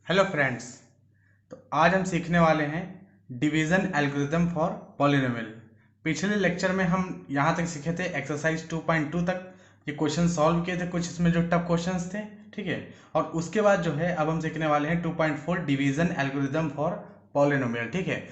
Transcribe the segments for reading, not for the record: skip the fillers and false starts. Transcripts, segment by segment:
Hello friends. तो आज हम सीखने वाले हैं डिवीजन एल्गोरिथम फॉर पॉलिनोमियल। पिछले लेक्चर में हम यहाँ तक सीखे थे एक्सरसाइज 2.2 तक। ये क्वेश्चन सॉल्व किए थे, कुछ इसमें जो टफ क्वेश्चंस थे, ठीक है। और उसके बाद जो है अब हम सीखने वाले हैं 2.4 डिवीजन एल्गोरिथम फॉर पॉलिनोमियल, ठीक है।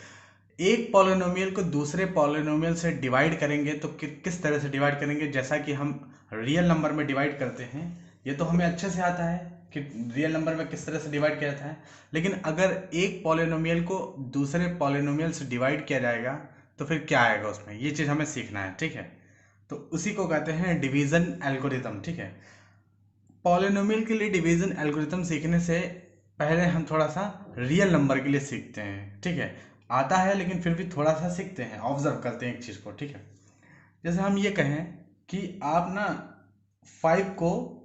एक पॉलिनोमियल को दूसरे पॉलिनोमियल से डिवाइड करेंगे तो किस तरह से डिवाइड करेंगे, जैसा कि हम रियल नंबर में डिवाइड करते हैं। ये तो हमें अच्छे से आता है कि रियल नंबर में किस तरह से डिवाइड किया जाता है। लेकिन अगर एक पॉलिनोमियल को दूसरे पॉलिनोमियल से डिवाइड किया जाएगा तो फिर क्या आएगा उसमें, ये चीज़ हमें सीखना है, ठीक है। तो उसी को कहते हैं डिवीजन एल्गोरिथम, ठीक है। पॉलिनोमियल के लिए डिवीजन एल्गोरिथम सीखने से पहले हम थोड़ा सा रियल नंबर के लिए सीखते हैं, ठीक है। आता है लेकिन फिर भी थोड़ा सा सीखते हैं, ऑब्जर्व करते हैं एक चीज़ को, ठीक है। जैसे हम ये कहें कि आप ना 5 को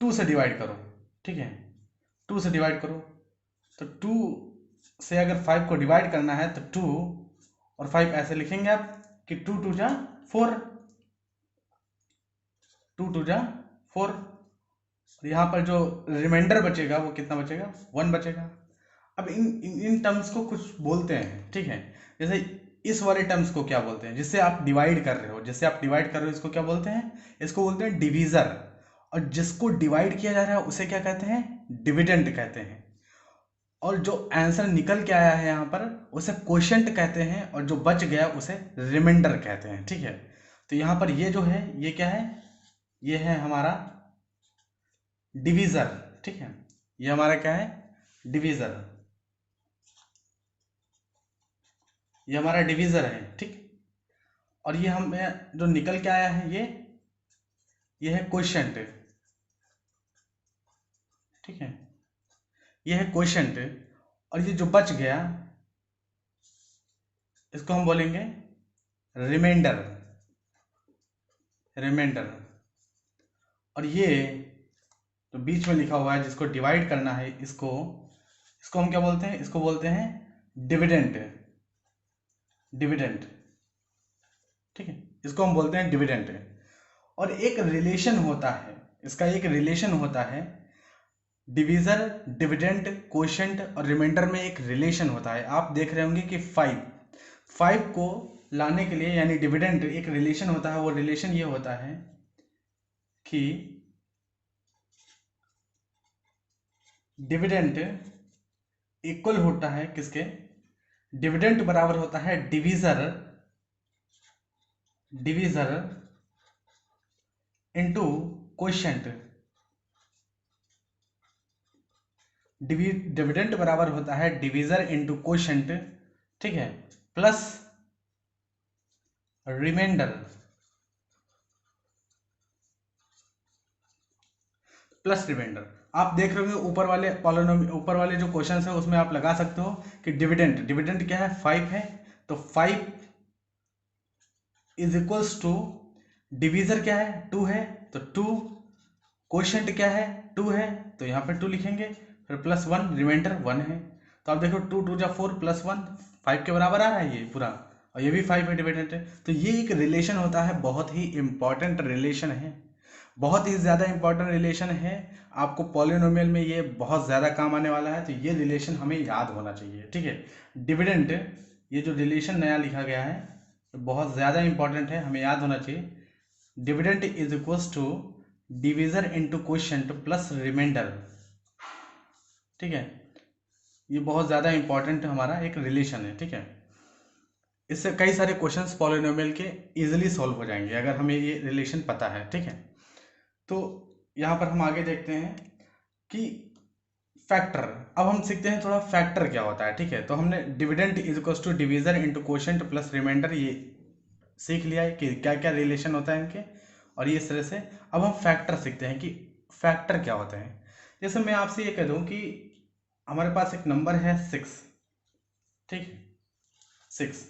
2 से डिवाइड करो, ठीक है। 2 से डिवाइड करो तो 2 से अगर 5 को डिवाइड करना है तो 2 और 5 ऐसे लिखेंगे आप कि 2 2 जा 4, 2 2 जा 4। यहाँ पर जो रिमाइंडर बचेगा वो कितना बचेगा, 1 बचेगा। अब इन टर्म्स को कुछ बोलते हैं, ठीक है। जैसे इस वाले टर्म्स को क्या बोलते हैं, जिससे आप डिवाइड कर रहे हो, इसको क्या बोलते हैं, इसको बोलते हैं डिवीजर। और जिसको डिवाइड किया जा रहा है उसे क्या कहते हैं, डिविडेंड कहते हैं। और जो आंसर निकल के आया है यहाँ पर उसे क्वोशिएंट कहते हैं, और जो बच गया उसे रिमाइंडर कहते हैं, ठीक है। तो यहाँ पर ये जो है ये क्या है, ये है हमारा डिवीजर, ठीक है। ये हमारा क्या है, डिवीजर। ये हमारा डिवीजर है, ठीक। और ये हमें जो निकल के आया है ये है क्वोशिएंट, ठीक है। ये है क्वोशिएंट। और ये जो बच गया इसको हम बोलेंगे रिमाइंडर, रिमाइंडर। और ये जो बीच में लिखा हुआ है जिसको डिवाइड करना है, इसको इसको हम क्या बोलते हैं, इसको बोलते हैं डिविडेंड, डिविडेंड, ठीक है। इसको हम बोलते हैं डिविडेंड। और एक रिलेशन होता है, इसका एक रिलेशन होता है, डिवीजर, डिविडेंड, क्वोशिएंट और रिमाइंडर में एक रिलेशन होता है। आप देख रहे होंगे कि 5 को लाने के लिए यानी डिविडेंड एक रिलेशन होता है। वो रिलेशन ये होता है कि डिविडेंड इक्वल होता है किसके, डिविडेंड बराबर होता है divisor, divisor into quotient. Dividend बराबर होता है डिवीजर इनटू क्वोशिएंट, ठीक है, प्लस रिमाइंडर, प्लस रिमाइंडर। आप देख रहे हो ऊपर वाले पॉलिनोमियल, ऊपर वाले जो क्वेश्चन है उसमें आप लगा सकते हो कि डिविडेंड, डिविडेंड क्या है, 5 है। तो 5 इज इक्वल्स टू, डिवीजर क्या है, 2 है तो 2, क्वोशिएंट क्या है, 2 है तो यहाँ पे 2 लिखेंगे, फिर प्लस 1, रिमाइंडर 1 है। तो आप देखो 2 2 जा 4 प्लस 1 5 के बराबर आ रहा है ये पूरा, और ये भी 5 है, डिविडेंड है। तो ये एक रिलेशन होता है, बहुत ही इंपॉर्टेंट रिलेशन है, बहुत ही ज़्यादा इंपॉर्टेंट रिलेशन है। आपको पॉलिनोमियल में ये बहुत ज़्यादा काम आने वाला है, तो ये रिलेशन हमें याद होना चाहिए, ठीक है। डिविडेंड, ये जो रिलेशन नया लिखा गया है तो बहुत ज़्यादा इंपॉर्टेंट है, हमें याद होना चाहिए। Dividend is equals to divisor into quotient plus remainder, ठीक है। ये बहुत ज़्यादा इंपॉर्टेंट हमारा एक रिलेशन है, ठीक है। इससे कई सारे क्वेश्चंस पॉलिनोमियल के इजीली सॉल्व हो जाएंगे अगर हमें ये रिलेशन पता है, ठीक है। तो यहाँ पर हम आगे देखते हैं कि फैक्टर, अब हम सीखते हैं थोड़ा फैक्टर क्या होता है, ठीक है। तो हमने dividend is equals to divisor into quotient plus remainder ये सीख लिया है कि क्या क्या रिलेशन होता है इनके, और ये इस तरह से। अब हम फैक्टर सीखते हैं कि फैक्टर क्या होते हैं। जैसे मैं आपसे ये कह दूं कि हमारे पास एक नंबर है 6, ठीक है, 6।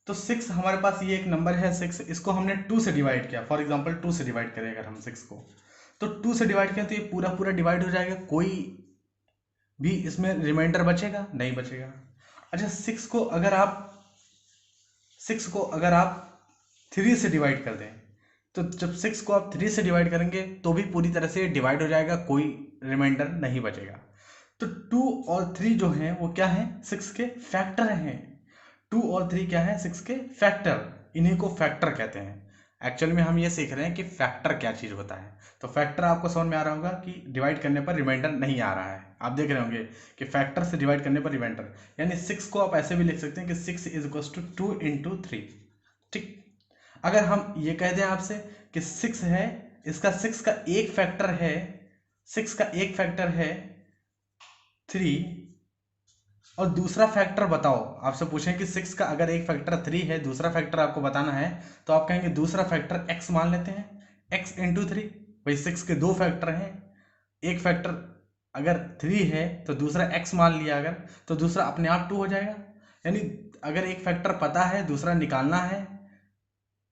तो 6 हमारे पास ये एक नंबर है 6, इसको हमने 2 से डिवाइड किया, फॉर एग्जांपल 2 से डिवाइड करें अगर हम 6 को, तो 2 से डिवाइड करें तो ये पूरा पूरा डिवाइड हो जाएगा, कोई भी इसमें रिमाइंडर बचेगा नहीं, बचेगा। अच्छा 6 को अगर आप 3 से डिवाइड कर दें, तो जब 6 को आप 3 से डिवाइड करेंगे तो भी पूरी तरह से डिवाइड हो जाएगा, कोई रिमाइंडर नहीं बचेगा। तो 2 और 3 जो हैं वो क्या हैं, 6 के फैक्टर हैं। 2 और 3 क्या है, 6 के फैक्टर, इन्हीं को फैक्टर कहते हैं। एक्चुअल में हम ये सीख रहे हैं कि फैक्टर क्या चीज़ होता है। तो फैक्टर आपको समझ में आ रहा होगा कि डिवाइड करने पर रिमाइंडर नहीं आ रहा है। आप देख रहे होंगे कि फैक्टर से डिवाइड करने पर रिमाइंडर, यानी 6 को आप ऐसे भी लिख सकते हैं कि 6 इज इक्वल टू 2 इंटू 3। ठीक, अगर हम ये कह दें आपसे कि 6 है, इसका 6 का एक फैक्टर है, 6 का एक फैक्टर है 3, और दूसरा फैक्टर बताओ, आपसे पूछें कि 6 का अगर एक फैक्टर 3 है, दूसरा फैक्टर आपको बताना है, तो आप कहेंगे दूसरा फैक्टर x मान लेते हैं, x इंटू 3। भाई 6 के दो फैक्टर हैं, एक फैक्टर अगर 3 है तो दूसरा x मान लिया अगर, तो दूसरा अपने आप 2 हो जाएगा। यानी अगर एक फैक्टर पता है, दूसरा निकालना है,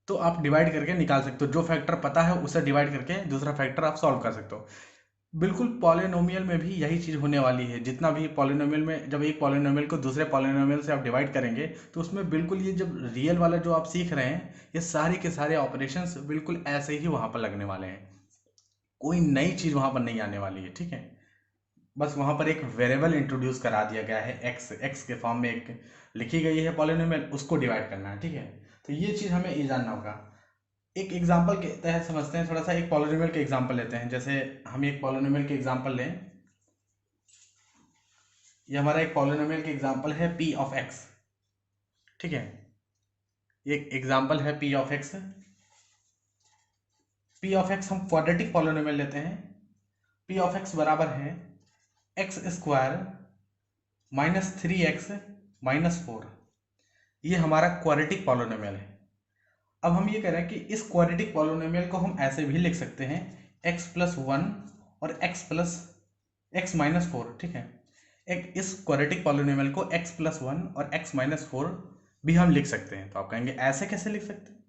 तो आप डिवाइड करके निकाल सकते हो। जो फैक्टर पता है उसे डिवाइड करके दूसरा फैक्टर आप सॉल्व कर सकते हो। बिल्कुल पॉलिनोमियल में भी यही चीज़ होने वाली है। जितना भी पॉलिनोमियल में, जब एक पॉलिनोमियल को दूसरे पॉलिनोमियल से आप डिवाइड करेंगे, तो उसमें बिल्कुल ये जब रियल वाला जो आप सीख रहे हैं, ये सारे के सारे ऑपरेशंस बिल्कुल ऐसे ही वहाँ पर लगने वाले हैं। कोई नई चीज़ वहाँ पर नहीं आने वाली है। ठीक है, बस वहाँ पर एक वेरिएबल इंट्रोड्यूस करा दिया गया है, एक्स के फॉर्म में एक लिखी गई है पॉलिनोमियल, उसको डिवाइड करना है। ठीक है, तो ये चीज़ हमें ये जानना होगा। एक एग्जाम्पल के तहत समझते हैं, थोड़ा सा एक पॉलिनोमियल के एग्जाम्पल लेते हैं। जैसे हम एक पॉलिनोमियल के एग्जाम्पल लें, ये हमारा एक पॉलिनोमियल के एग्जाम्पल है p ऑफ x। ठीक है, ये एग्जाम्पल है p of x। p of x हम क्वाड्रेटिक पॉलिनोमियल लेते हैं। p ऑफ x बराबर है x square minus 3x minus 4। ये हमारा क्वाड्रेटिक पॉलिनोमियल है। अब हम ये कह रहे हैं कि इस क्वाड्रेटिक पॉलिनोमियल को हम ऐसे भी लिख सकते हैं, x प्लस 1 और x माइनस 4। ठीक है, एक इस क्वाड्रेटिक पॉलिनोमियल को x प्लस 1 और x माइनस 4 भी हम लिख सकते हैं। तो आप कहेंगे ऐसे कैसे लिख सकते हैं,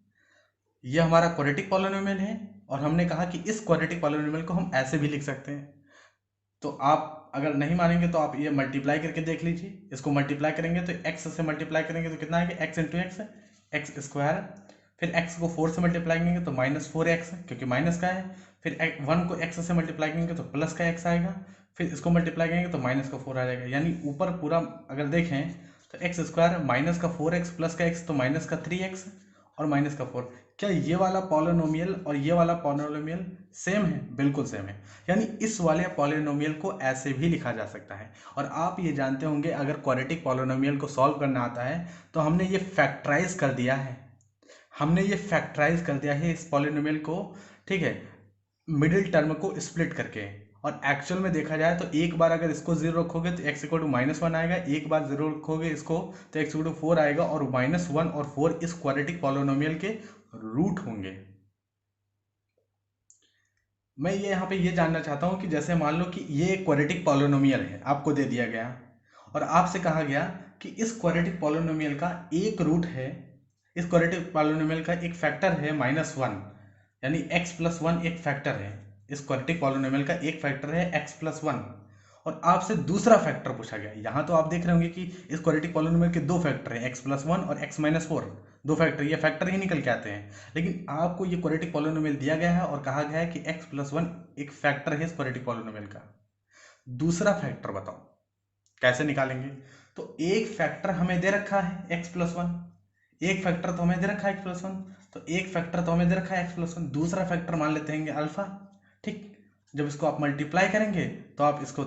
ये हमारा क्वाड्रेटिक पॉलिनोमियल है और हमने कहा कि इस क्वाड्रेटिक पॉलिनोमियल को हम ऐसे भी लिख सकते हैं। तो आप अगर नहीं मानेंगे तो आप ये मल्टीप्लाई करके देख लीजिए। इसको मल्टीप्लाई करेंगे तो x से मल्टीप्लाई करेंगे तो कितना आएगा, x इंटू एक्स स्क्वायर, फिर x को 4 से मल्टीप्लाई करेंगे तो माइनस 4x, क्योंकि माइनस का है। फिर 1 को x से मल्टीप्लाई करेंगे तो प्लस का x आएगा, फिर इसको मल्टीप्लाई करेंगे तो माइनस का 4 आ जाएगा। यानी ऊपर पूरा अगर देखें तो एक्स स्क्वायर माइनस का 4x प्लस का x तो माइनस का 3x और माइनस का 4। क्या ये वाला पॉलिनोमियल और ये वाला पॉलिनोमियल सेम है? बिल्कुल सेम है। यानी इस वाले पॉलिनोमियल को ऐसे भी लिखा जा सकता है। और आप ये जानते होंगे, अगर क्वाड्रेटिक पॉलिनोमियल को सॉल्व करना आता है तो हमने ये फैक्टराइज कर दिया है, इस पॉलिनोमियल को। ठीक है, मिडिल टर्म को स्प्लिट करके। और एक्चुअल में देखा जाए तो एक बार अगर इसको 0 रखोगे तो x इक्वल टू -1 आएगा, एक बार 0 रखोगे इसको तो x इक्वल टू 4 आएगा, और -1 और 4 इस क्वाड्रेटिक पॉलिनोमियल के रूट होंगे। मैं ये यहाँ पे ये जानना चाहता हूँ कि जैसे मान लो कि ये एक क्वाड्रेटिक पॉलिनोमियल है, आपको दे दिया गया और आपसे कहा गया कि इस क्वाड्रेटिक पॉलिनोमियल का एक रूट है, इस क्वाड्रेटिक पॉलिनोमियल का एक फैक्टर है -1, यानी x प्लस 1 एक फैक्टर है। इस क्वाड्रेटिक पॉलिनोमियल का एक फैक्टर है x प्लस 1, और आपसे दूसरा फैक्टर पूछा गया। यहाँ तो आप देख रहे होंगे कि इस क्वाड्रेटिक पॉलिनोमियल के दो फैक्टर हैं, x प्लस 1 और x माइनस 4। दो फैक्टर, ये फैक्टर ही निकल के आते हैं। लेकिन आपको ये क्वाड्रेटिक पॉलिनोमियल दिया गया है और कहा गया है कि x प्लस 1 एक फैक्टर है इस क्वाड्रेटिक पॉलिनोमियल का। दूसरा फैक्टर बताओ कैसे निकालेंगे। तो एक फैक्टर हमें दे रखा है x प्लस 1, एक फैक्टर तो हमें दे रखा है x प्लस 1, तो एक फैक्टर तो हमें दे रखा है x प्लस 1, दूसरा फैक्टर मान लेते हैं अल्फा। ठीक, जब इसको आप मल्टीप्लाई करेंगे तो आप इसको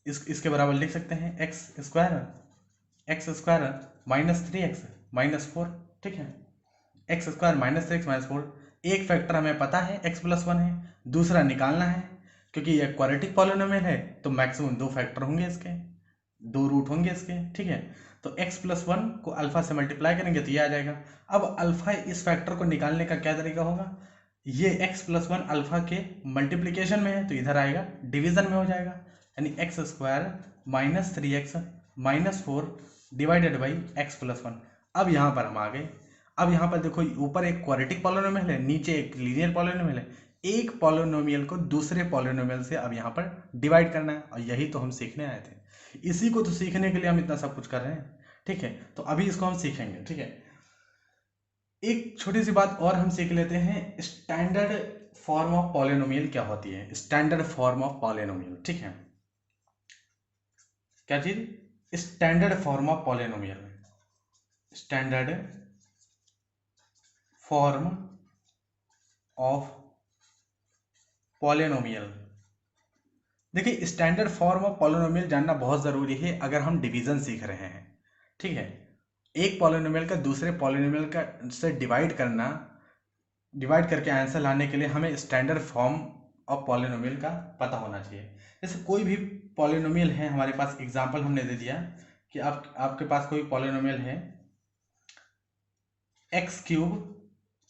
इसके बराबर लिख सकते हैं x square minus 3x minus 4। ठीक है, x square minus 3x minus 4। एक फैक्टर हमें पता है x प्लस 1 है, दूसरा निकालना है। क्योंकि ये क्वाड्रेटिक पॉलिनोमियल है तो मैक्सिमम दो फैक्टर होंगे इसके, दो रूट होंगे इसके। ठीक है, तो x प्लस 1 को अल्फा से मल्टीप्लाई करेंगे तो ये आ जाएगा। अब अल्फा इस फैक्टर को निकालने का क्या तरीका होगा, ये x प्लस 1 अल्फा के मल्टीप्लीकेशन में है तो इधर आएगा डिवीजन में हो जाएगा, यानी x square minus 3x minus 4 divided by x plus 1। अब यहाँ पर हम आ गए। अब यहाँ पर देखो, ऊपर एक क्वाड्रेटिक पॉलिनोमियल है, नीचे एक लीनियर पॉलिनोमियल है। एक पॉलिनोमियल को दूसरे पॉलिनोमियल से अब यहाँ पर डिवाइड करना है, और यही तो हम सीखने आए थे। इसी को तो सीखने के लिए हम इतना सब कुछ कर रहे हैं। ठीक है, तो अभी इसको हम सीखेंगे। ठीक है, एक छोटी सी बात और हम सीख लेते हैं, स्टैंडर्ड फॉर्म ऑफ पॉलिनोमियल क्या होती है, स्टैंडर्ड फॉर्म ऑफ पॉलिनोमियल, ठीक है। क्या चीज, standard form of polynomial, standard form of polynomial. देखिए, स्टैंडर्ड फॉर्म ऑफ पॉलिनोमियल जानना बहुत ज़रूरी है अगर हम डिवीजन सीख रहे हैं, ठीक है। एक पॉलिनोमियल का दूसरे पॉलिनोमियल का से डिवाइड करके आंसर लाने के लिए हमें स्टैंडर्ड फॉर्म ऑफ पॉलिनोमियल का पता होना चाहिए। जैसे कोई भी पॉलिनोमियल है हमारे पास, एग्जांपल हमने दे दिया कि आपके पास कोई पॉलिनोमियल है x³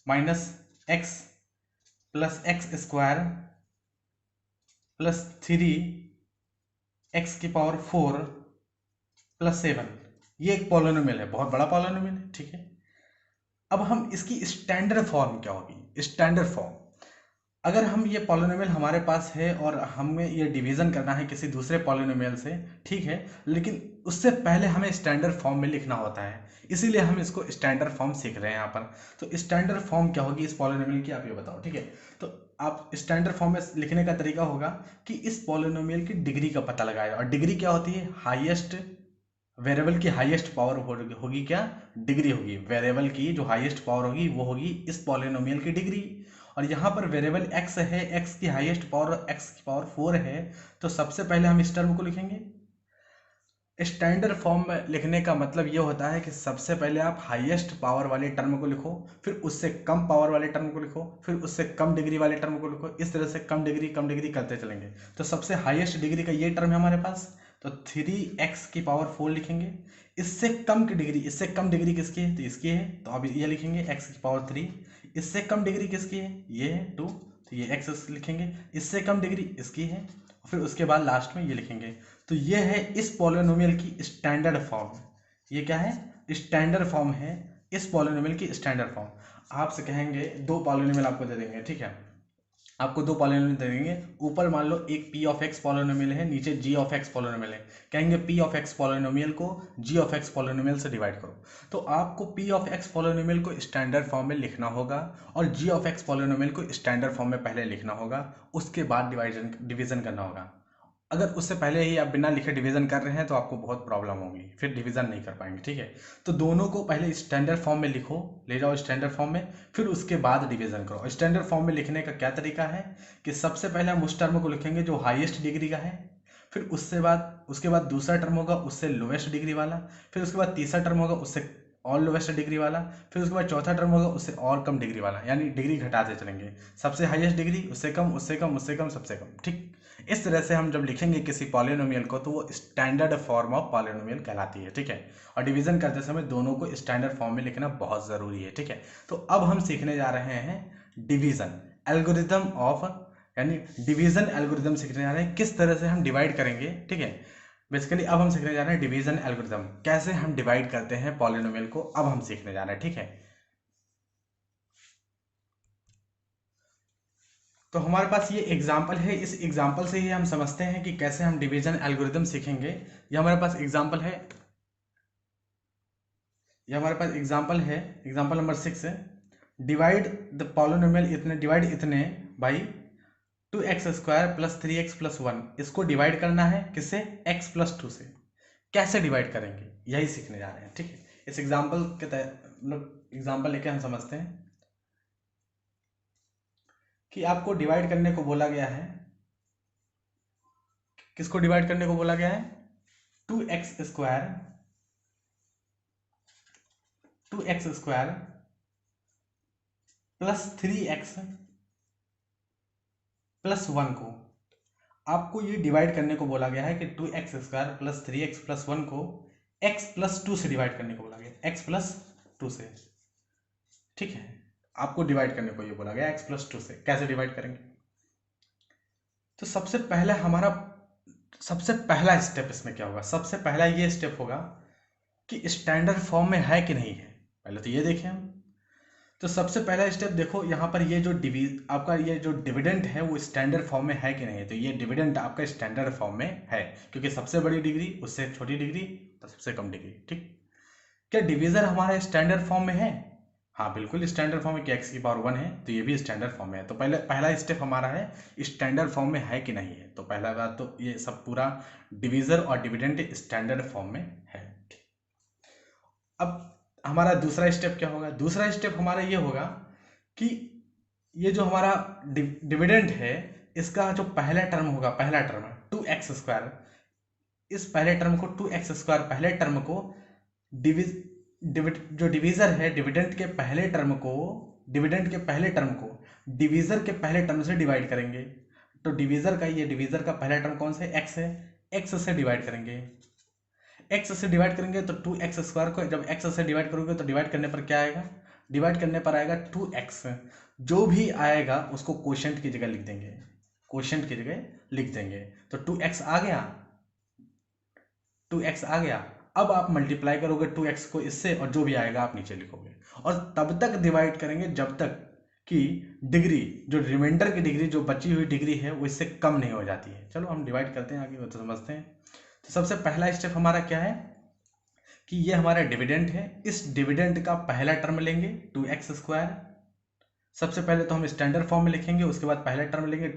minus x plus x square plus 3x⁴ plus 7, ये एक पॉलिनोमियल है, बहुत बड़ा पॉलिनोमियल है, ठीक है। अब हम इसकी स्टैंडर्ड फॉर्म क्या होगी, स्टैंडर्ड फॉर्म, अगर हम ये पॉलिनोमियल हमारे पास है और हमें ये डिवीजन करना है किसी दूसरे पॉलिनोमियल से, ठीक है, लेकिन उससे पहले हमें स्टैंडर्ड फॉर्म में लिखना होता है, इसीलिए हम इसको स्टैंडर्ड फॉर्म सीख रहे हैं यहाँ पर। तो स्टैंडर्ड फॉर्म क्या होगी इस पॉलिनोमियल की, आप ये बताओ, ठीक है। तो आप स्टैंडर्ड फॉर्म में लिखने का तरीका होगा कि इस पॉलिनोमियल की डिग्री का पता लगाया, और डिग्री क्या होती है, हाईएस्ट वेरिएबल की हाईएस्ट पावर होगी क्या, डिग्री होगी। वेरिएबल की जो हाईएस्ट पावर होगी वो होगी इस पॉलिनोमियल की डिग्री। और यहाँ पर वेरिएबल x है, x की हाईएस्ट पावर x⁴ है, तो सबसे पहले हम इस टर्म को लिखेंगे। स्टैंडर्ड फॉर्म में लिखने का मतलब ये होता है कि सबसे पहले आप हाईएस्ट पावर वाले टर्म को लिखो, फिर उससे कम पावर वाले टर्म को लिखो, फिर उससे कम डिग्री वाले टर्म को लिखो, इस तरह से कम डिग्री करते चलेंगे। तो सबसे हाईएस्ट डिग्री का ये टर्म है हमारे पास, तो 3x⁴ लिखेंगे। इससे कम डिग्री किसकी है, तो इसकी है, तो अब ये लिखेंगे x⁴। इससे कम डिग्री किसकी है, ये है 2, तो ये x लिखेंगे। इससे कम डिग्री इसकी है, फिर उसके बाद लास्ट में ये लिखेंगे। तो ये है इस पॉलिनोमियल की स्टैंडर्ड फॉर्म। ये क्या है, स्टैंडर्ड फॉर्म है इस पॉलिनोमियल की स्टैंडर्ड फॉर्म। आपसे कहेंगे दो पॉलिनोमियल आपको दे देंगे, ठीक है, आपको दो पॉलिनोमियल दे देंगे। ऊपर मान लो एक p(x) पॉलिनोमियल है, नीचे g(x) पॉलिनोमियल है। कहेंगे p(x) पॉलिनोमियल को g(x) पॉलिनोमियल से डिवाइड करो, तो आपको p(x) पॉलिनोमियल को स्टैंडर्ड फॉर्म में लिखना होगा और g(x) पॉलिनोमियल को स्टैंडर्ड फॉर्म में पहले लिखना होगा, उसके बाद डिवीजन करना होगा। अगर उससे पहले ही आप बिना लिखे डिवीजन कर रहे हैं तो आपको बहुत प्रॉब्लम होगी, फिर डिवीजन नहीं कर पाएंगे, ठीक है। तो दोनों को पहले स्टैंडर्ड फॉर्म में लिखो, ले जाओ स्टैंडर्ड फॉर्म में, फिर उसके बाद डिवीजन करो। स्टैंडर्ड फॉर्म में लिखने का क्या तरीका है कि सबसे पहले हम उस टर्म को लिखेंगे जो हाईएस्ट डिग्री का है, फिर उसके बाद दूसरा टर्म होगा उससे लोएस्ट डिग्री वाला, फिर उसके बाद तीसरा टर्म होगा उससे और लोएस्ट डिग्री वाला, फिर उसके बाद चौथा टर्म होगा उससे और कम डिग्री वाला, यानी डिग्री घटाते चलेंगे। सबसे हाईएस्ट डिग्री, उससे कम, उससे कम, उससे कम, सबसे कम, ठीक। इस तरह से हम जब लिखेंगे किसी पॉलिनोमियल को तो वो स्टैंडर्ड फॉर्म ऑफ पॉलिनोमियल कहलाती है, ठीक है। और डिवीजन करते समय दोनों को स्टैंडर्ड फॉर्म में लिखना बहुत ज़रूरी है, ठीक है। तो अब हम सीखने जा रहे हैं डिवीजन एल्गोरिथम ऑफ, यानी डिवीजन एल्गोरिथम सीखने जा रहे हैं, किस तरह से हम डिवाइड करेंगे, ठीक है। बेसिकली अब हम सीखने जा रहे हैं डिवीजन एल्गोरिथम, कैसे हम डिवाइड करते हैं पॉलिनोमियल को, अब हम सीखने जा रहे हैं, ठीक है। तो हमारे पास ये एग्जाम्पल है, इस एग्जाम्पल से ही हम समझते हैं कि कैसे हम डिवीजन एल्गोरिथम सीखेंगे। ये हमारे पास एग्जाम्पल है, एग्जाम्पल नंबर 6 है। डिवाइड द पॉलिनोमियल इतने by 2x² plus 3x plus 1। इसको डिवाइड करना है किससे, x प्लस 2 से। कैसे डिवाइड करेंगे यही सीखने जा रहे हैं, ठीक है। इस एग्जाम्पल के तहत मतलब एग्जाम्पल लेके हम समझते हैं कि आपको डिवाइड करने को बोला गया है, किसको डिवाइड करने को बोला गया है, 2x² प्लस 3x प्लस 1 को आपको ये डिवाइड करने को बोला गया है कि 2x² प्लस 3x प्लस 1 को x प्लस 2 से डिवाइड करने को बोला गया, x प्लस 2 से, ठीक है। आपको डिवाइड करने को ये बोला गया x प्लस 2 से। कैसे डिवाइड करेंगे, तो सबसे पहला स्टेप इसमें क्या होगा, सबसे पहला ये स्टेप होगा कि स्टैंडर्ड फॉर्म में है कि नहीं है, पहले तो ये देखें हम। तो सबसे पहला स्टेप देखो, यहाँ पर ये जो आपका ये जो डिविडेंड है वो स्टैंडर्ड फॉर्म में है कि नहीं है। तो ये डिविडेंड आपका स्टैंडर्ड फॉर्म में है, क्योंकि सबसे बड़ी डिग्री उससे छोटी डिग्री तो सबसे कम डिग्री, ठीक। क्या डिवीजन हमारा स्टैंडर्ड फॉर्म में है, हाँ बिल्कुल स्टैंडर्ड फॉर्म है कि x की पावर 1 है, तो ये भी स्टैंडर्ड फॉर्म में है। तो पहला स्टेप हमारा है स्टैंडर्ड फॉर्म में है कि नहीं है। तो पहला बात तो ये सब पूरा डिवीजर और डिविडेंड स्टैंडर्ड फॉर्म में है। अब हमारा दूसरा स्टेप क्या होगा? दूसरा स्टेप हमारा ये होगा कि ये जो हमारा डिविडेंड है, इसका जो पहला टर्म होगा, पहला टर्म 2x², इस पहले टर्म को 2x², पहले टर्म को जो डिवीजर है डिविडेंड के पहले टर्म को डिवीजर के पहले टर्म से डिवाइड करेंगे। तो डिवीजर का पहला टर्म कौन सा है? x है। x से डिवाइड करेंगे, तो 2x² को जब x से डिवाइड करोगे तो डिवाइड करने पर क्या आएगा? डिवाइड करने पर आएगा 2x। जो भी आएगा उसको क्वोशंट की जगह लिख देंगे। तो 2x आ गया, 2x आ गया। अब आप मल्टीप्लाई करोगे 2x को इससे, और जो भी आएगा आप नीचे लिखोगे, और तब तक डिवाइड करेंगे जब तक कि डिग्री, जो रिमाइंडर की डिग्री, जो बची हुई डिग्री है, वो इससे कम नहीं हो जाती है। चलो हम डिवाइड करते हैं, आगे वो तो समझते हैं। तो सबसे पहला स्टेप हमारा क्या है कि ये हमारा डिविडेंड है। इस डिविडेंड का पहला टर्म लेंगे 2x²। सबसे पहले तो हम स्टैंडर्ड फॉर्म में लिखेंगे, उसके बाद पहला टर्म लेंगे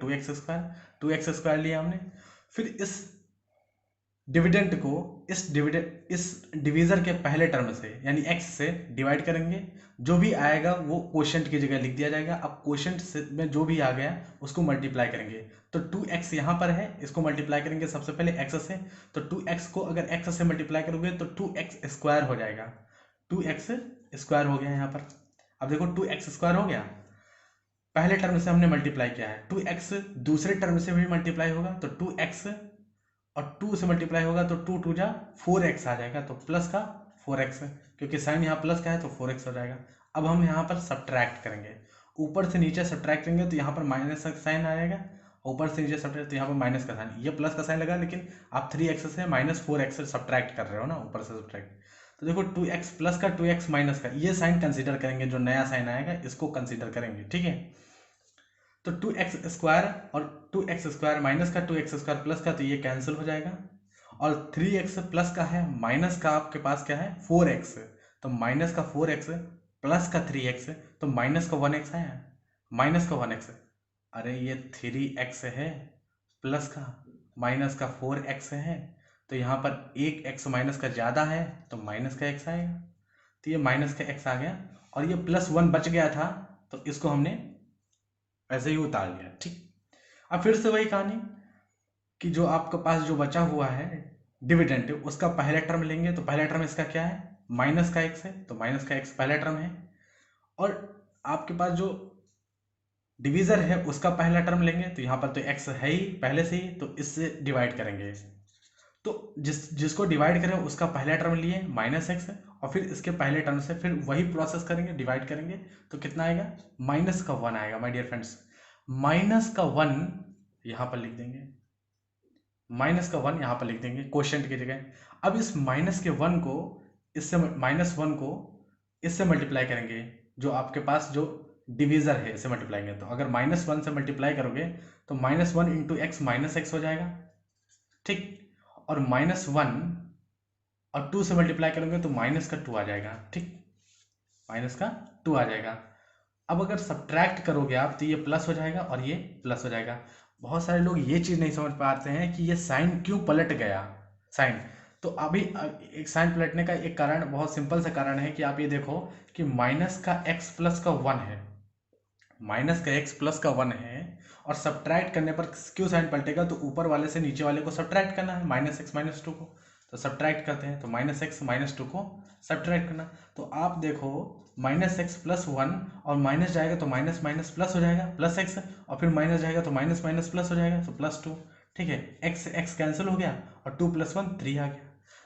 2x² लिया हमने। फिर इस डिविडेंड को इस डिवीजर के पहले टर्म से यानी x से डिवाइड करेंगे। जो भी आएगा वो क्वोशंट की जगह लिख दिया जाएगा। अब क्वोशंट में जो भी आ गया उसको मल्टीप्लाई करेंगे। तो 2x यहाँ पर है, इसको मल्टीप्लाई करेंगे सबसे पहले x से। तो 2x को अगर x से मल्टीप्लाई करोगे तो 2x² हो जाएगा। 2x² हो गया यहाँ पर। अब देखो 2x² हो गया, पहले टर्म से हमने मल्टीप्लाई किया है। 2x दूसरे टर्म से भी मल्टीप्लाई होगा, तो 2x और 2 से मल्टीप्लाई होगा तो 2 2 जा 4x आ जाएगा, तो प्लस का 4x, क्योंकि साइन यहाँ प्लस का है तो 4x हो जाएगा। अब हम यहाँ पर सब्ट्रैक्ट करेंगे, ऊपर से नीचे सब्ट्रैक्ट करेंगे तो यहाँ पर माइनस का साइन आएगा, ऊपर से नीचे सब्ट्रैक्ट तो यहाँ पर माइनस का साइन, ये प्लस का साइन लगा, लेकिन आप 3x से -4x से सब्ट्रैक्ट कर रहे हो ना, ऊपर से सब्ट्रैक्ट। तो देखो 2x प्लस का 2x माइनस का, ये साइन कंसीडर करेंगे, जो नया साइन आएगा इसको कंसीडर करेंगे, ठीक है। तो 2x² और 2x² माइनस का 2x² प्लस का, तो ये कैंसिल हो जाएगा। और 3x प्लस का है, माइनस का आपके पास क्या है 4x, तो माइनस का 4x प्लस का 3x, तो माइनस का 1x आया, माइनस का 1x। अरे ये 3x है प्लस का माइनस का 4x है, तो यहाँ पर एक x माइनस का ज़्यादा है तो माइनस का x आएगा। तो ये माइनस का x आ गया, और ये +1 बच गया था तो इसको हमने ऐसे ही उतार लिया, ठीक। अब फिर से वही कहानी कि जो आपके पास जो बचा हुआ है डिविडेंड, उसका पहला टर्म लेंगे। तो पहला टर्म इसका क्या है? माइनस का x है, तो माइनस का x पहला टर्म है। और आपके पास जो डिवीजर है उसका पहला टर्म लेंगे, तो यहाँ पर तो x है ही पहले से ही, तो इससे डिवाइड करेंगे। तो जिसको डिवाइड करें उसका पहला टर्म लिए -x, और फिर इसके पहले टर्म से फिर वही प्रोसेस करेंगे, डिवाइड करेंगे, तो कितना आएगा? -1 आएगा माय डियर फ्रेंड्स। -1 यहाँ पर लिख देंगे, -1 यहाँ पर लिख देंगे क्वोशंट की जगह। अब इस -1 को -1 को इससे मल्टीप्लाई करेंगे, जो आपके पास जो डिवीजर है इसे मल्टीप्लाई करेंगे। तो अगर -1 से मल्टीप्लाई करोगे तो -1 × x -x हो जाएगा, ठीक। और -1 और 2 से मल्टीप्लाई करोगे तो -2 आ जाएगा, ठीक, -2 आ जाएगा। अब अगर सब्ट्रैक्ट करोगे आप तो ये प्लस हो जाएगा और ये प्लस हो जाएगा। बहुत सारे लोग ये चीज़ नहीं समझ पाते हैं कि ये साइन क्यों पलट गया, साइन। तो अभी एक साइन पलटने का एक कारण, बहुत सिंपल सा कारण है कि आप ये देखो कि माइनस का x प्लस का 1 है, माइनस का x प्लस का 1 है, और सब्ट्रैक्ट करने पर क्यों साइन पलटेगा? तो ऊपर वाले से नीचे वाले को सब्ट्रैक्ट करना है, -x -2 को, तो सब्ट्रैक्ट करते हैं, तो -x -2 को सब्ट्रैक्ट करना। तो आप देखो -x + 1 और माइनस जाएगा तो माइनस माइनस प्लस हो जाएगा, +x, और फिर माइनस जाएगा तो माइनस माइनस प्लस हो जाएगा, तो +2, ठीक है। x कैंसिल हो गया और 2 + 1 3 आ गया।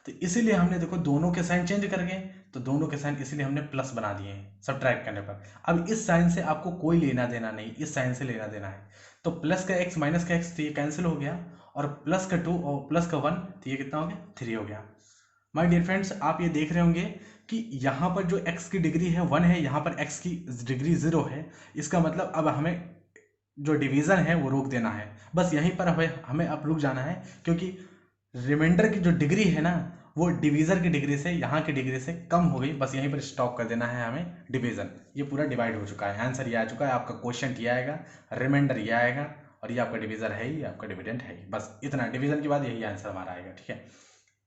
तो इसीलिए हमने देखो दोनों के साइन चेंज कर गए, तो दोनों के साइन इसीलिए हमने प्लस बना दिए हैं सब्ट्रैक्ट करने पर। अब इस साइन से आपको कोई लेना देना नहीं, इस साइन से लेना देना है। तो प्लस का x माइनस का x, तो ये कैंसिल हो गया, और प्लस का 2 और प्लस का 1, तो ये कितना हो गया? 3 हो गया। माय डियर फ्रेंड्स, आप ये देख रहे होंगे कि यहाँ पर जो x की डिग्री है 1 है, यहाँ पर x की डिग्री 0 है। इसका मतलब अब हमें जो डिवीज़न है वो रोक देना है, बस यहीं पर हमें अब रुक जाना है, क्योंकि रिमाइंडर की जो डिग्री है ना वो डिवीजर की डिग्री से, यहाँ की डिग्री से कम हो गई, बस यहीं पर स्टॉप कर देना है हमें डिवीजन। ये पूरा डिवाइड हो चुका है, आंसर ये आ चुका है, आपका क्वेश्चन ये आएगा, रिमाइंडर ये आएगा, और ये आपका डिवीजर है ही, आपका डिविडेंड है ही, बस इतना, डिवीजन के बाद यही आंसर हमारा आएगा। ठीक है,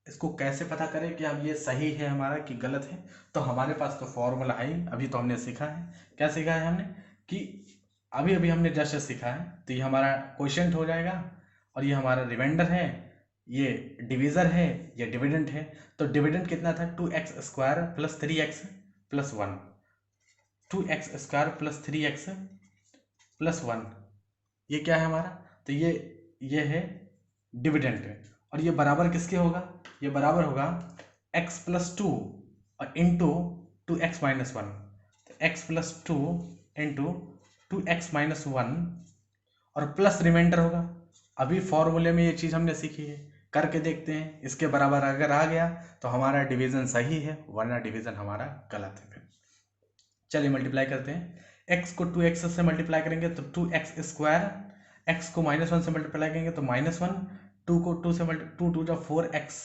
इसको कैसे पता करें कि अब ये सही है हमारा कि गलत है? तो हमारे पास तो फॉर्मूला है ही, अभी तो हमने सीखा है। क्या सीखा है हमने? कि अभी अभी हमने जस्ट सीखा है, तो ये हमारा क्वोशिएंट हो जाएगा, और ये हमारा रिमाइंडर है, ये डिवीजर है, ये डिविडेंड है। तो डिविडेंड कितना था? 2x² plus 3x plus 1, 2x² plus 3x plus 1, ये क्या है हमारा? तो ये है डिविडेंड, और ये बराबर किसके होगा? ये बराबर होगा x प्लस 2 और इंटू 2x माइनस 1, तो x plus 2 into 2x minus 1 और प्लस रिमाइंडर होगा। अभी फॉर्मूले में ये चीज़ हमने सीखी है, करके देखते हैं, इसके बराबर अगर आ गया तो हमारा डिवीजन सही है, वरना डिवीजन हमारा गलत है। फिर चलिए मल्टीप्लाई करते हैं, x को 2x से मल्टीप्लाई करेंगे तो 2x², x को -1 से मल्टीप्लाई करेंगे तो -1, 2 को 2 से 2 2 जा 4x,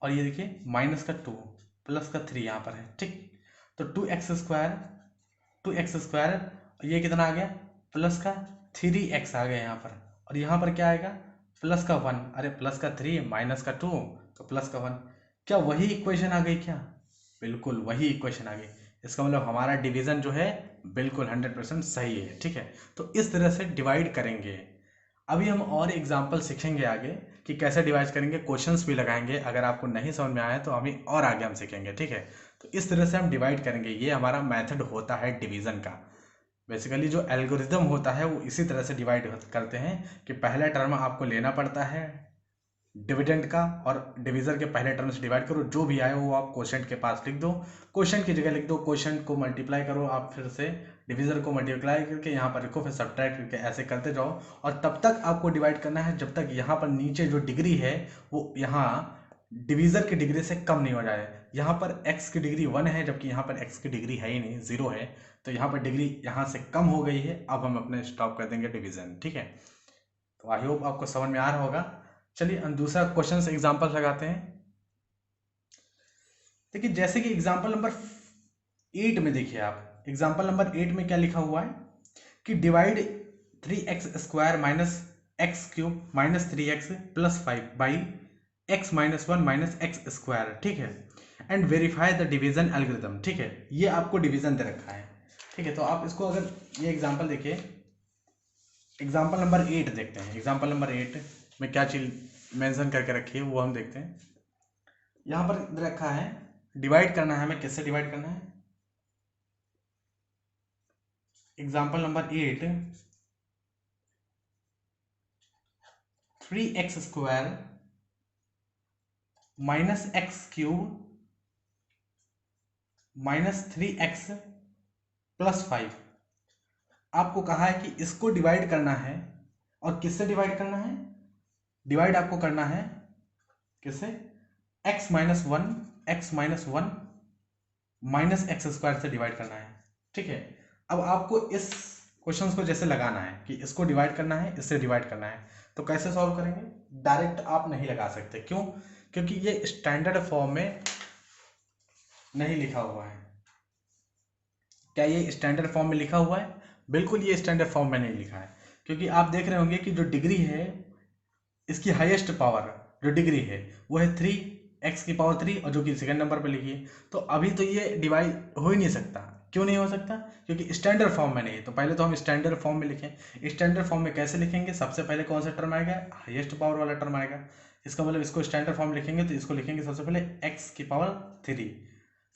और ये देखिए माइनस का 2 प्लस का 3 यहाँ पर है। ठीक, तो 2x², ये कितना आ गया? प्लस का 3x आ गया यहाँ पर, और यहाँ पर क्या आएगा? प्लस का 1, अरे प्लस का 3 माइनस का 2 तो प्लस का 1। क्या वही इक्वेशन आ गई क्या? बिल्कुल वही इक्वेशन आ गई। इसका मतलब हमारा डिवीजन जो है बिल्कुल 100% सही है। ठीक है, तो इस तरह से डिवाइड करेंगे। अभी हम और एग्जाम्पल सीखेंगे आगे कि कैसे डिवाइड करेंगे, क्वेश्चंस भी लगाएंगे। अगर आपको नहीं समझ में आया तो हमें और आगे हम सीखेंगे। ठीक है, तो इस तरह से हम डिवाइड करेंगे, ये हमारा मेथड होता है डिवीजन का। बेसिकली जो एल्गोरिदम होता है वो इसी तरह से डिवाइड करते हैं कि पहला टर्म आपको लेना पड़ता है डिविडेंड का, और डिवीजर के पहले टर्म से डिवाइड करो, जो भी आए वो आप क्वोशिएंट के पास लिख दो, क्वोशिएंट की जगह लिख दो, क्वोशिएंट को मल्टीप्लाई करो आप, फिर से डिवीजर को मल्टीप्लाई करके यहाँ पर लिखो, फिर सब्ट्रैक्ट करके ऐसे करते जाओ, और तब तक आपको डिवाइड करना है जब तक यहाँ पर नीचे जो डिग्री है वो यहाँ डिवीजर की डिग्री से कम नहीं हो जाए। यहाँ पर x की डिग्री 1 है, जबकि यहाँ पर x की डिग्री है ही नहीं, 0 है, तो यहाँ पर डिग्री यहाँ से कम हो गई है। अब हम अपने स्टॉप कर देंगे डिवीजन। ठीक है, तो आई होप आपको समझ में आ रहा होगा। चलिए हम दूसरा क्वेश्चन से एग्जाम्पल लगाते हैं। देखिए जैसे कि एग्जाम्पल नंबर 8 में देखिए आप, एग्जाम्पल नंबर 8 में क्या लिखा हुआ है कि divide 3x² minus x³ minus 3x plus 5 by x minus 1 minus x²। ठीक है, and verify the division algorithm. ठीक है, ये आपको डिवीजन दे रखा है। ठीक है, तो आप इसको अगर ये एग्जाम्पल देखिए, एग्जाम्पल नंबर 8 देखते हैं। एग्जाम्पल नंबर 8 में क्या चीज़ मेंशन करके रखी है वो हम देखते हैं। यहाँ पर रखा है डिवाइड करना है हमें, किससे डिवाइड करना है? Example number 8, 3x² minus x³ minus 3x plus 5। आपको कहा है कि इसको डिवाइड करना है, और किससे डिवाइड करना है? डिवाइड आपको करना है किससे? x माइनस 1 माइनस x² से डिवाइड करना है। ठीक है, अब आपको इस क्वेश्चन को जैसे लगाना है कि इसको डिवाइड करना है, इससे डिवाइड करना है, तो कैसे सॉल्व करेंगे? डायरेक्ट आप नहीं लगा सकते। क्यों? क्योंकि ये स्टैंडर्ड फॉर्म में नहीं लिखा हुआ है। क्या ये स्टैंडर्ड फॉर्म में लिखा हुआ है? बिल्कुल ये स्टैंडर्ड फॉर्म में नहीं लिखा है, क्योंकि आप देख रहे होंगे कि जो डिग्री है, इसकी हाईएस्ट पावर जो डिग्री है वो है 3x⁻³ और जो कि सेकंड नंबर पे लिखी है। तो अभी तो ये डिवाइड हो ही नहीं सकता। क्यों नहीं हो सकता? क्योंकि स्टैंडर्ड फॉर्म में नहीं है। तो पहले तो हम स्टैंडर्ड फॉर्म में लिखें। स्टैंडर्ड फॉर्म में कैसे लिखेंगे? सबसे पहले कौन सा टर्म आएगा? हाईएस्ट पावर वाला टर्म आएगा। इसका मतलब इसको स्टैंडर्ड फॉर्म लिखेंगे तो इसको लिखेंगे सबसे पहले x⁻3,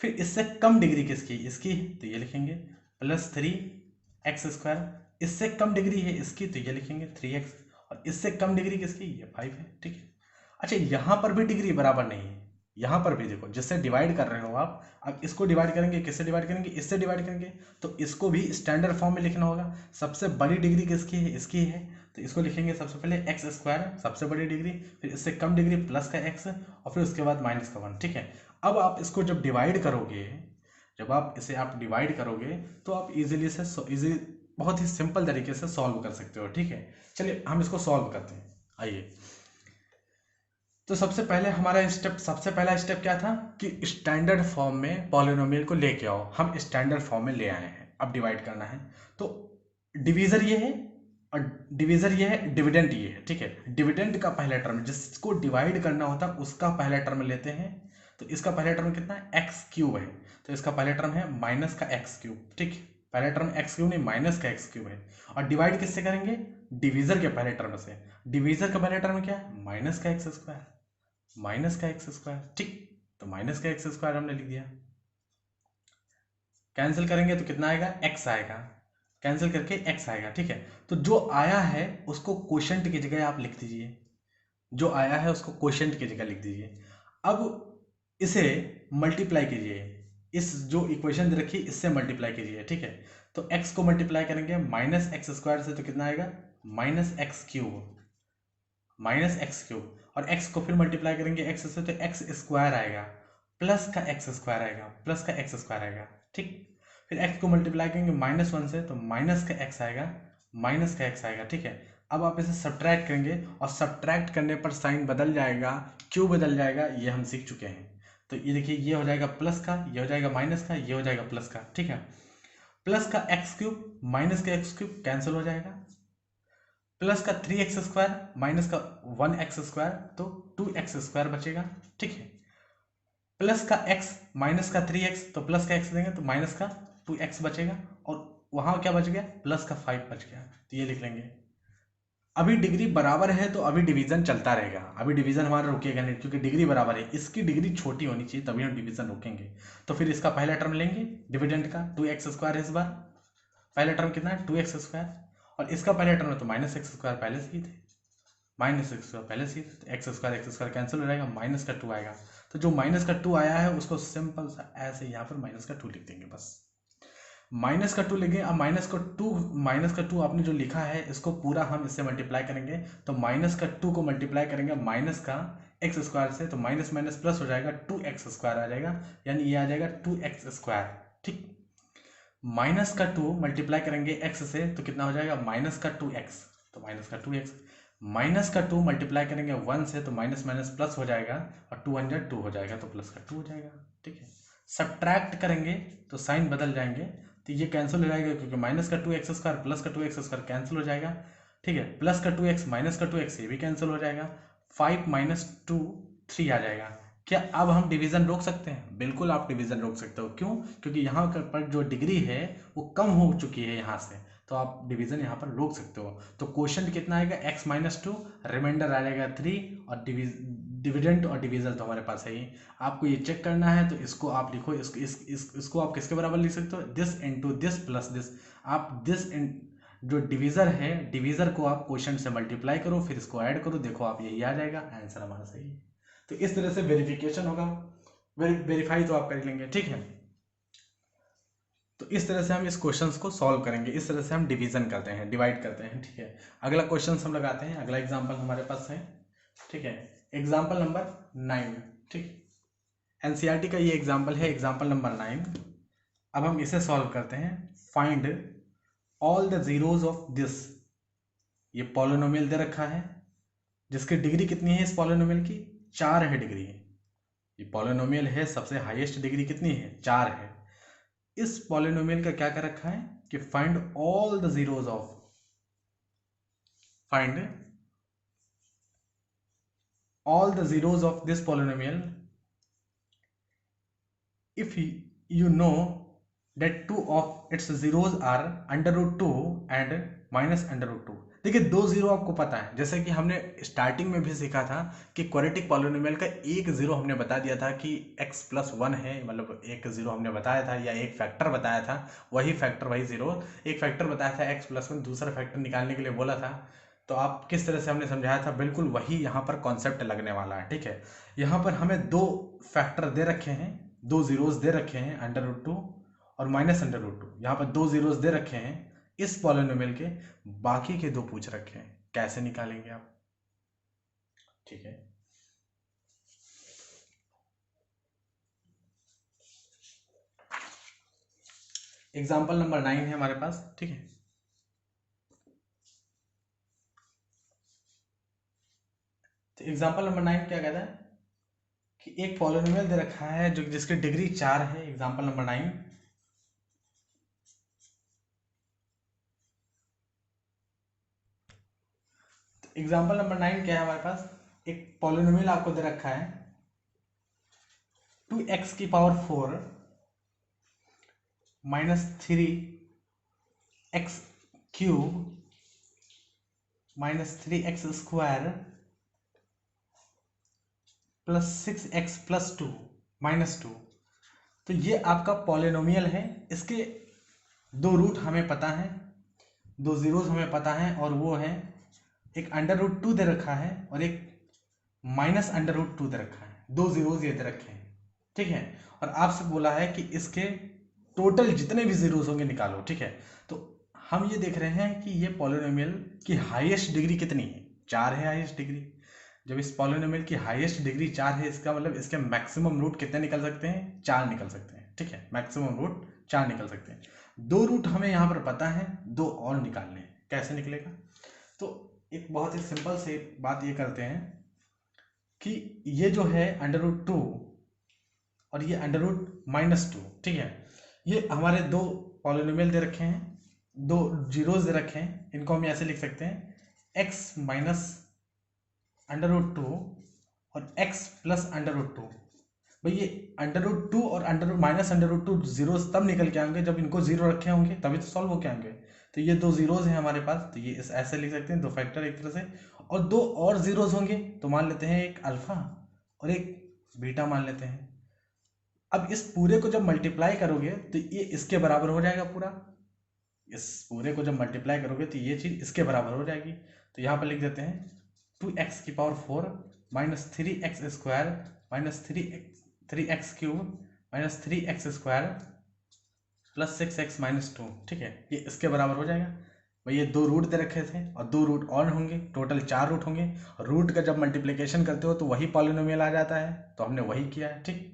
फिर इससे कम डिग्री किसकी? इसकी, तो ये लिखेंगे प्लस 3x²। इससे कम डिग्री है इसकी, तो ये लिखेंगे 3x, और इससे कम डिग्री किसकी? ये 5 है। ठीक है, अच्छा यहाँ पर भी डिग्री बराबर नहीं है। यहाँ पर भी देखो, जिससे डिवाइड कर रहे हो आप, अब इसको डिवाइड करेंगे, किससे डिवाइड करेंगे? इससे डिवाइड करेंगे, तो इसको भी स्टैंडर्ड फॉर्म में लिखना होगा। सबसे बड़ी डिग्री किसकी है? इसकी है, तो इसको लिखेंगे सबसे पहले x² सबसे बड़ी डिग्री, फिर इससे कम डिग्री प्लस का x, और फिर उसके बाद माइनस का 1। ठीक है, अब आप इसको जब डिवाइड करोगे, जब आप इसे आप डिवाइड करोगे तो आप इजीली से इजीली बहुत ही सिंपल तरीके से सॉल्व कर सकते हो। ठीक है, चलिए हम इसको सॉल्व करते हैं। आइए, तो सबसे पहला स्टेप क्या था कि स्टैंडर्ड फॉर्म में पॉलिनोमियल को लेके आओ। हम स्टैंडर्ड फॉर्म में ले आए हैं, अब डिवाइड करना है। तो डिवीजर ये है और डिवीजर ये है, डिविडेंड ये है, ठीक है। डिविडेंड का पहला टर्म जिसको डिवाइड करना होता है उसका पहला टर्म लेते हैं। तो इसका पहला टर्म कितना है, एक्स क्यूब है, तो इसका पहला टर्म है माइनस का एक्स क्यूब, ठीक। पहला टर्म एक्स क्यूब नहीं, माइनस का एक्स क्यूब है। और डिवाइड किससे करेंगे, डिवीजर के पहले टर्म से। डिवीजर का पहला टर्म क्या है, माइनस का एक्स स्क्वायर, माइनस का एक्स स्क्वायर, ठीक। तो माइनस का एक्स स्क्वायर हमने लिख दिया। कैंसिल करेंगे तो कितना आएगा, एक्स आएगा, कैंसिल करके एक्स आएगा, ठीक है। तो जो आया है उसको क्वोशंट की जगह आप लिख दीजिए, जो आया है उसको क्वोशंट की जगह लिख दीजिए। अब इसे मल्टीप्लाई कीजिए, इस जो इक्वेशन दे रखी है इससे मल्टीप्लाई कीजिए, ठीक है। तो x को मल्टीप्लाई करेंगे माइनस एक्स स्क्वायर से, तो कितना आएगा, minus x cube, minus x cube. और x को फिर मल्टीप्लाई करेंगे x से, तो एक्स स्क्वायर आएगा, प्लस का एक्स स्क्वायर आएगा, प्लस का एक्स स्क्वायर आएगा, ठीक। फिर x को मल्टीप्लाई करेंगे -1 से, तो माइनस का x आएगा, माइनस का x आएगा, ठीक है। अब आप इसे सब्ट्रैक्ट करेंगे और सब्ट्रैक्ट करने पर साइन बदल जाएगा, क्यों बदल जाएगा ये हम सीख चुके हैं। तो ये देखिए, ये हो जाएगा प्लस का, ये हो जाएगा माइनस का, ये हो जाएगा प्लस का, ठीक है। प्लस का एक्स क्यूब माइनस का एक्स क्यूब कैंसिल हो जाएगा, प्लस का 3x स्क्वायर माइनस का 1x स्क्वायर, तो 2x स्क्वायर बचेगा, ठीक है। प्लस का x माइनस का 3x, तो प्लस का x देंगे तो माइनस का 2x बचेगा, और वहां क्या बच गया, प्लस का 5 बच गया, तो ये लिख लेंगे। अभी डिग्री बराबर है तो अभी डिवीजन चलता रहेगा, अभी डिवीजन हमारा रुकेगा नहीं, क्योंकि डिग्री बराबर है। इसकी डिग्री छोटी होनी चाहिए तभी हम डिवीजन रोकेंगे। तो फिर इसका पहला टर्म लेंगे डिविडेंड का, 2x स्क्वायर है इस बार, पहला टर्म कितना है, 2x स्क्वायर। और इसका पहला टर्म है तो माइनस एक्स स्क्वायर पहले से ही थे, माइनस एक्स स्क्वायर पहले से ही थे, एक्स स्क्वायर कैंसिल हो जाएगा, माइनस का 2 आएगा। तो जो माइनस का 2 आया है उसको सिंपल सा ऐसे यहाँ पर माइनस का 2 लिख देंगे, बस माइनस का 2 लिखेंगे। अब माइनस का 2 आपने जो लिखा है इसको पूरा हम इससे मल्टीप्लाई करेंगे, तो माइनस का 2 को मल्टीप्लाई करेंगे माइनस का एक्स स्क्वायर से, तो माइनस माइनस प्लस हो जाएगा, 2x स्क्वायर आ जाएगा, यानी ये आ जाएगा 2x स्क्वायर, ठीक। माइनस का 2 मल्टीप्लाई करेंगे x से, तो कितना हो जाएगा, माइनस का 2x, तो माइनस का 2x। माइनस का 2 मल्टीप्लाई करेंगे 1 से, तो माइनस माइनस प्लस हो जाएगा, और 2 हो जाएगा, तो प्लस का 2 हो जाएगा, ठीक है। सब्ट्रैक्ट करेंगे तो साइन बदल जाएंगे, तो ये कैंसिल हो जाएगा, क्योंकि माइनस का 2x स्क्वायर प्लस का 2x स्क्वायर कैंसिल हो जाएगा, ठीक है। प्लस का 2x माइनस का 2x ये भी कैंसिल हो जाएगा, 5 माइनस 2 3 आ जाएगा। क्या अब हम डिवीजन रोक सकते हैं, बिल्कुल आप डिवीजन रोक सकते हो, क्यों, क्योंकि यहाँ पर जो डिग्री है वो कम हो चुकी है यहाँ से, तो आप डिवीजन यहाँ पर रोक सकते हो। तो क्वोशंट कितना आएगा, x माइनस 2, रिमाइंडर आ जाएगा 3, और डिविडेंड और डिवीजन तो हमारे पास है ही। आपको ये चेक करना है तो इसको आप लिखो, इसको आप किसके बराबर लिख सकते हो, this into this plus this. आप जो डिवीजर है, डिवीजर को आप क्वोशंट से मल्टीप्लाई करो, फिर इसको ऐड करो, देखो आप यही आ जाएगा, आंसर हमारा सही है। तो इस तरह से वेरिफिकेशन होगा, वेरीफाई तो आप कर लेंगे, ठीक है। तो इस तरह से हम इस क्वेश्चंस को सॉल्व करेंगे, इस तरह से हम डिवीजन करते हैं, डिवाइड करते हैं, ठीक है। अगला क्वेश्चन हम लगाते हैं, अगला एग्जांपल हमारे पास है, ठीक है। एग्जांपल नंबर 9, ठीक। एनसीईआरटी का ये एग्जांपल है, एग्जांपल नंबर 9। अब हम इसे सॉल्व करते हैं। Find all the zeros of this, ये पॉलिनोमियल दे रखा है जिसकी डिग्री कितनी है, इस पॉलिनोमियल की 4 है डिग्री। ये पॉलिनोमियल है, सबसे हाईएस्ट डिग्री कितनी है, 4 है। इस पॉलिनोमियल का क्या कर रखा है कि find all the zeros of, find all the zeros of this polynomial if you know that two of its zeros are under root 2 and minus under root 2। देखिए, 2 जीरो आपको पता है, जैसे कि हमने स्टार्टिंग में भी सीखा था कि क्वाड्रेटिक पॉलिनोमियल का एक जीरो हमने बता दिया था कि x प्लस 1 है, मतलब एक जीरो हमने बताया था, या एक फैक्टर बताया था, वही फैक्टर वही जीरो, एक फैक्टर बताया था x प्लस 1, दूसरा फैक्टर निकालने के लिए बोला था। तो आप किस तरह से हमने समझाया था, बिल्कुल वही यहाँ पर कॉन्सेप्ट लगने वाला है, ठीक है। यहाँ पर हमें 2 फैक्टर दे रखे हैं, 2 जीरोस दे रखे हैं, अंडर रूट 2 और माइनस अंडर रूट 2। यहाँ पर 2 जीरोस दे रखे हैं इस पॉलिनोमियल के, बाकी के 2 पूछ रखे हैं, कैसे निकालेंगे आप, ठीक है। एग्जाम्पल नंबर 9 है हमारे पास, ठीक है। तो एग्जाम्पल नंबर 9 क्या कहता है कि एक पॉलिनोमियल दे रखा है जो जिसकी डिग्री 4 है। एग्जाम्पल नंबर 9, एग्जाम्पल नंबर 9 क्या है हमारे पास, एक पॉलिनोमियल आपको दे रखा है 2x की power 4 minus 3x cube minus 3x square plus 6x plus 2 minus 2। तो ये आपका पॉलिनोमियल है। इसके दो रूट हमें पता है, दो जीरोस हमें पता है, और वो है एक अंडर रूट 2 दे रखा है और एक माइनस अंडर रूट 2 दे रखा है। दो जीरोस ये दे रखे हैं, ठीक है। और आपसे बोला है कि इसके टोटल जितने भी जीरोस होंगे निकालो, ठीक है। तो हम ये देख रहे हैं कि ये पॉलिनोमियल की हाईएस्ट डिग्री कितनी है, 4 है हाईएस्ट डिग्री। जब इस पॉलिनोमियल की हाईएस्ट डिग्री 4 है, इसका मतलब इसके मैक्सिमम रूट कितने निकल सकते हैं, 4 निकल सकते हैं, ठीक है। मैक्सिमम रूट 4 निकल सकते हैं। दो रूट हमें यहाँ पर पता है, दो और निकालने हैं। कैसे निकलेगा, तो एक बहुत ही सिंपल से बात ये करते हैं कि ये जो है अंडर रूट 2 और ये अंडर रूट माइनस 2, ठीक है। ये हमारे दो पॉलिनोमियल दे रखे हैं, दो जीरोस दे रखे हैं। इनको हम ऐसे लिख सकते हैं x माइनस अंडर रूट 2 और x प्लस अंडर रूट 2। भाई ये अंडर रूट 2 और under root minus under root 2 zero तब निकल के आएंगे जब इनको जीरो रखे होंगे, तभी तो सॉल्व होके आएंगे। तो ये दो जीरोस हैं हमारे पास, तो ये इस ऐसे लिख सकते हैं, दो फैक्टर एक तरह से। और दो और जीरोस होंगे, तो मान लेते हैं एक अल्फा और एक बीटा मान लेते हैं। अब इस पूरे को जब मल्टीप्लाई करोगे तो ये इसके बराबर हो जाएगा पूरा। इस पूरे को जब मल्टीप्लाई करोगे तो ये चीज इसके बराबर हो जाएगी। तो यहाँ पर लिख देते हैं 2x की power 4 minus 3x square minus 3x cube minus 3x square plus 6x minus 2, ठीक है। ये इसके बराबर हो जाएगा। भाई ये दो रूट दे रखे थे और दो रूट और होंगे, टोटल 4 रूट होंगे। रूट का जब मल्टीप्लिकेशन करते हो तो वही पॉलिनोमियल आ जाता है, तो हमने वही किया है, ठीक।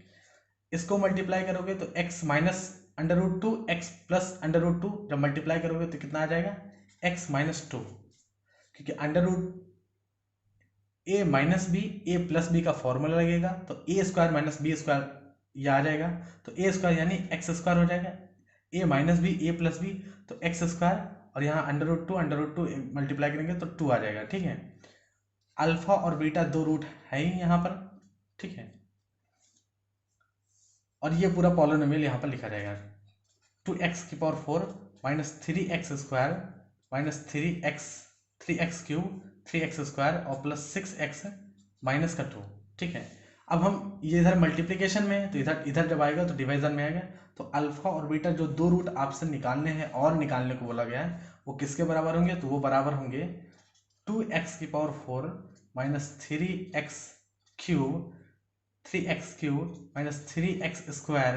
इसको मल्टीप्लाई करोगे तो x minus under root 2 x plus under root 2 जब मल्टीप्लाई करोगे तो कितना आ जाएगा, x माइनस 2। क्योंकि अंडर रूट ए माइनस बी ए प्लस बी का फॉर्मूला लगेगा, तो ए स्क्वायर माइनस बी स्क्वायर ये आ जाएगा। तो ए स्क्वायर यानी एक्स स्क्वायर हो जाएगा, ए माइनस बी ए प्लस बी तो एक्स स्क्वायर, और यहाँ अंडर रूट टू मल्टीप्लाई करेंगे तो 2 आ जाएगा, ठीक है। अल्फा और बीटा दो रूट है ही यहाँ पर, ठीक है। और ये पूरा पॉलिनोमियल यहाँ पर लिखा जाएगा 2x की power 4 minus 3x square minus 3x cube 3x square और प्लस 6x माइनस का 2, ठीक है। अब हम ये इधर मल्टीप्लिकेशन में है, तो इधर इधर जब आएगा तो डिवाइजन में आएगा। तो अल्फा और बीटा जो दो रूट आपसे निकालने हैं और निकालने को बोला गया है, वो किसके बराबर होंगे, तो वो बराबर होंगे 2x की power 4 minus 3x cube 3x cube minus 3x square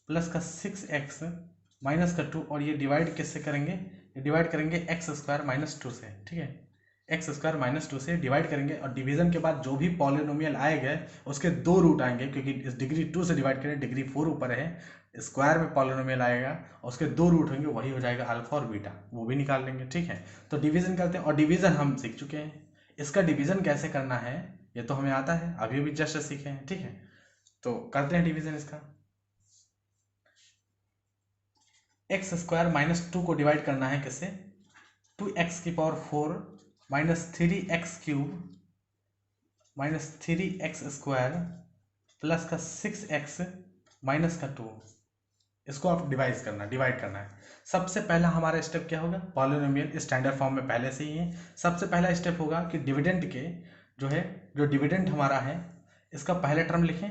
plus का 6x माइनस का 2, और ये डिवाइड किससे करेंगे, ये डिवाइड करेंगे एक्स स्क्वायर माइनस 2 से, ठीक है। एक्स स्क्वायर माइनस 2 से डिवाइड करेंगे, और डिवीजन के बाद जो भी पॉलिनोमियल आएगा उसके दो रूट आएंगे, क्योंकि इस डिग्री 2 से डिवाइड करें, डिग्री 4 ऊपर है, स्क्वायर में पॉलिनोमियल आएगा और उसके दो रूट होंगे, वही हो जाएगा अल्फा और बीटा, वो भी निकाल लेंगे, ठीक है। तो डिवीजन करते हैं, और डिवीजन हम सीख चुके हैं। इसका डिवीजन कैसे करना है ये तो हमें आता है, अभी अभी जस्ट सीखे हैं, ठीक है। तो करते हैं डिवीजन इसका। एक्स स्क्वायर माइनस 2 को डिवाइड करना है किससे, 2x की power 4 minus 3x cube minus 3x square plus का 6x माइनस का 2। इसको आप डिवाइड करना है। सबसे पहला हमारा स्टेप क्या होगा, पॉलिनोमियल स्टैंडर्ड फॉर्म में पहले से ही है। सबसे पहला स्टेप होगा कि डिविडेंड के जो डिविडेंड हमारा है इसका पहला टर्म लिखें,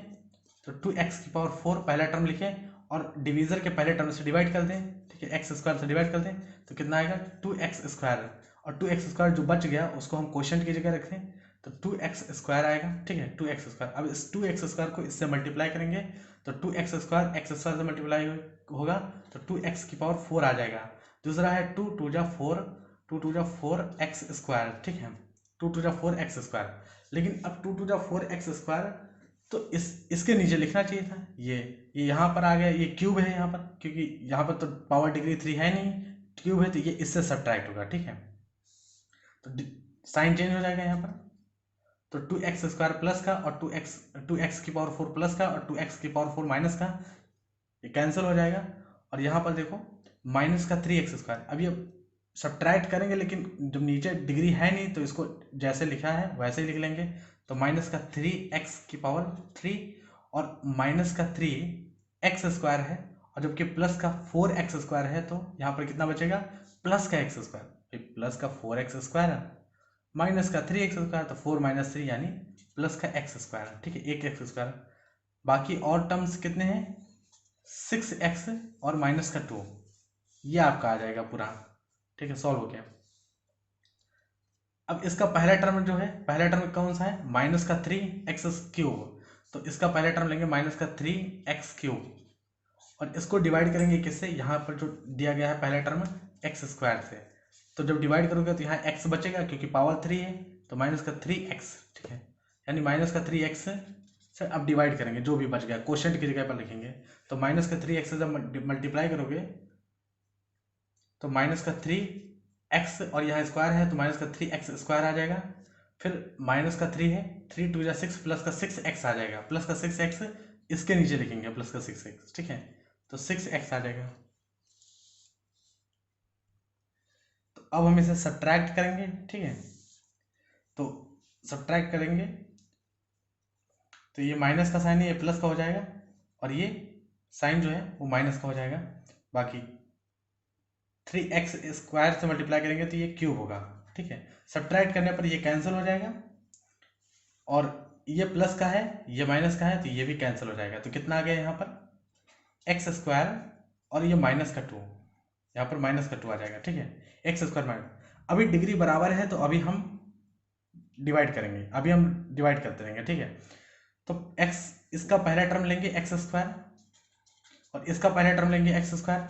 तो 2x की पावर 4 पहला टर्म लिखें और डिवीजर के पहले टर्म से डिवाइड कर दें, ठीक है। एक्स स्क्वायर से डिवाइड कर दें तो कितना आएगा 2x स्क्वायर, और 2x स्क्वायर जो बच गया उसको हम क्वोशंट की जगह रखें तो 2x स्क्वायर आएगा, ठीक है। 2x स्क्वायर, अब इस 2x स्क्वायर को इससे मल्टीप्लाई करेंगे तो 2x स्क्वायर एक्स स्क्वायर से मल्टीप्लाई होगा तो 2x की पावर 4 आ जाएगा। दूसरा है 2 2 जा 4 2 2 जा 4 एक्स स्क्वायर, ठीक है। 2 2 जा 4 एक्स स्क्वायर, लेकिन अब 2 2 जा 4 एक्स स्क्वायर तो इसके नीचे लिखना चाहिए था, ये यहाँ पर आ गया, ये क्यूब है यहाँ पर, क्योंकि यहाँ पर तो पावर डिग्री 3 है नहीं, क्यूब है, तो ये इससे सब्ट्रैक्ट होगा, ठीक है। तो साइन चेंज हो जाएगा यहाँ पर, तो 2x स्क्वायर प्लस का और 2x की पावर 4 प्लस का और 2x की पावर 4 माइनस का, ये कैंसिल हो जाएगा। और यहाँ पर देखो माइनस का 3x स्क्वायर, अब ये सब्ट्रैक्ट करेंगे लेकिन जब नीचे डिग्री है नहीं तो इसको जैसे लिखा है वैसे ही लिख लेंगे। तो माइनस का 3x की पावर 3 और माइनस का 3x स्क्वायर है, और जबकि प्लस का 4x स्क्वायर है तो यहाँ पर कितना बचेगा, प्लस का x स्क्वायर, प्लस का 4x स्क्वायर माइनस का 3x स्क्वायर, तो 4 माइनस 3 यानी प्लस का x स्क्वायर, ठीक है, एक x स्क्वायर। बाकी और टर्म्स कितने हैं, 6x और माइनस का 2, ये आपका आ जाएगा पूरा, ठीक है, सॉल्व हो गया। अब इसका पहला टर्म जो है, पहला टर्म कौन सा है, माइनस का 3x क्यूब, तो इसका पहला टर्म लेंगे माइनस का 3x क्यूब, और इसको डिवाइड करेंगे किससे, यहाँ पर जो दिया गया है पहला टर्म x स्क्वायर से, तो जब डिवाइड करोगे तो यहाँ x बचेगा क्योंकि पावर 3 है, तो माइनस का 3x, ठीक है, यानी माइनस का 3x से अब डिवाइड करेंगे, जो भी बच गया क्वोशंट की जगह पर लिखेंगे, तो माइनस का 3x से जब मल्टीप्लाई करोगे तो माइनस का 3x और यहाँ स्क्वायर है तो माइनस का 3x स्क्वायर आ जाएगा, फिर माइनस का 3 है, 3 2 6 प्लस का 6x आ जाएगा, प्लस का 6x इसके नीचे लिखेंगे प्लस का 6x, ठीक है, तो 6x आ जाएगा। तो अब हम इसे सब्ट्रैक्ट करेंगे, ठीक है, तो सब्ट्रैक्ट करेंगे तो ये माइनस का साइन है, ये प्लस का हो जाएगा, और ये साइन जो है वो माइनस का हो जाएगा। बाकी 3x स्क्वायर से मल्टीप्लाई करेंगे तो ये क्यूब होगा, ठीक है, सब्ट्रैक्ट करने पर ये कैंसिल हो जाएगा, और ये प्लस का है ये माइनस का है तो ये भी कैंसिल हो जाएगा। तो कितना आ गया यहाँ पर x स्क्वायर और ये माइनस का 2, यहाँ पर माइनस का 2 आ जाएगा, ठीक है, x स्क्वायर माइनस, अभी डिग्री बराबर है तो अभी हम डिवाइड करेंगे, अभी हम डिवाइड करते रहेंगे, ठीक है। तो x, इसका पहला टर्म लेंगे x स्क्वायर और इसका पहला टर्म लेंगे x स्क्वायर,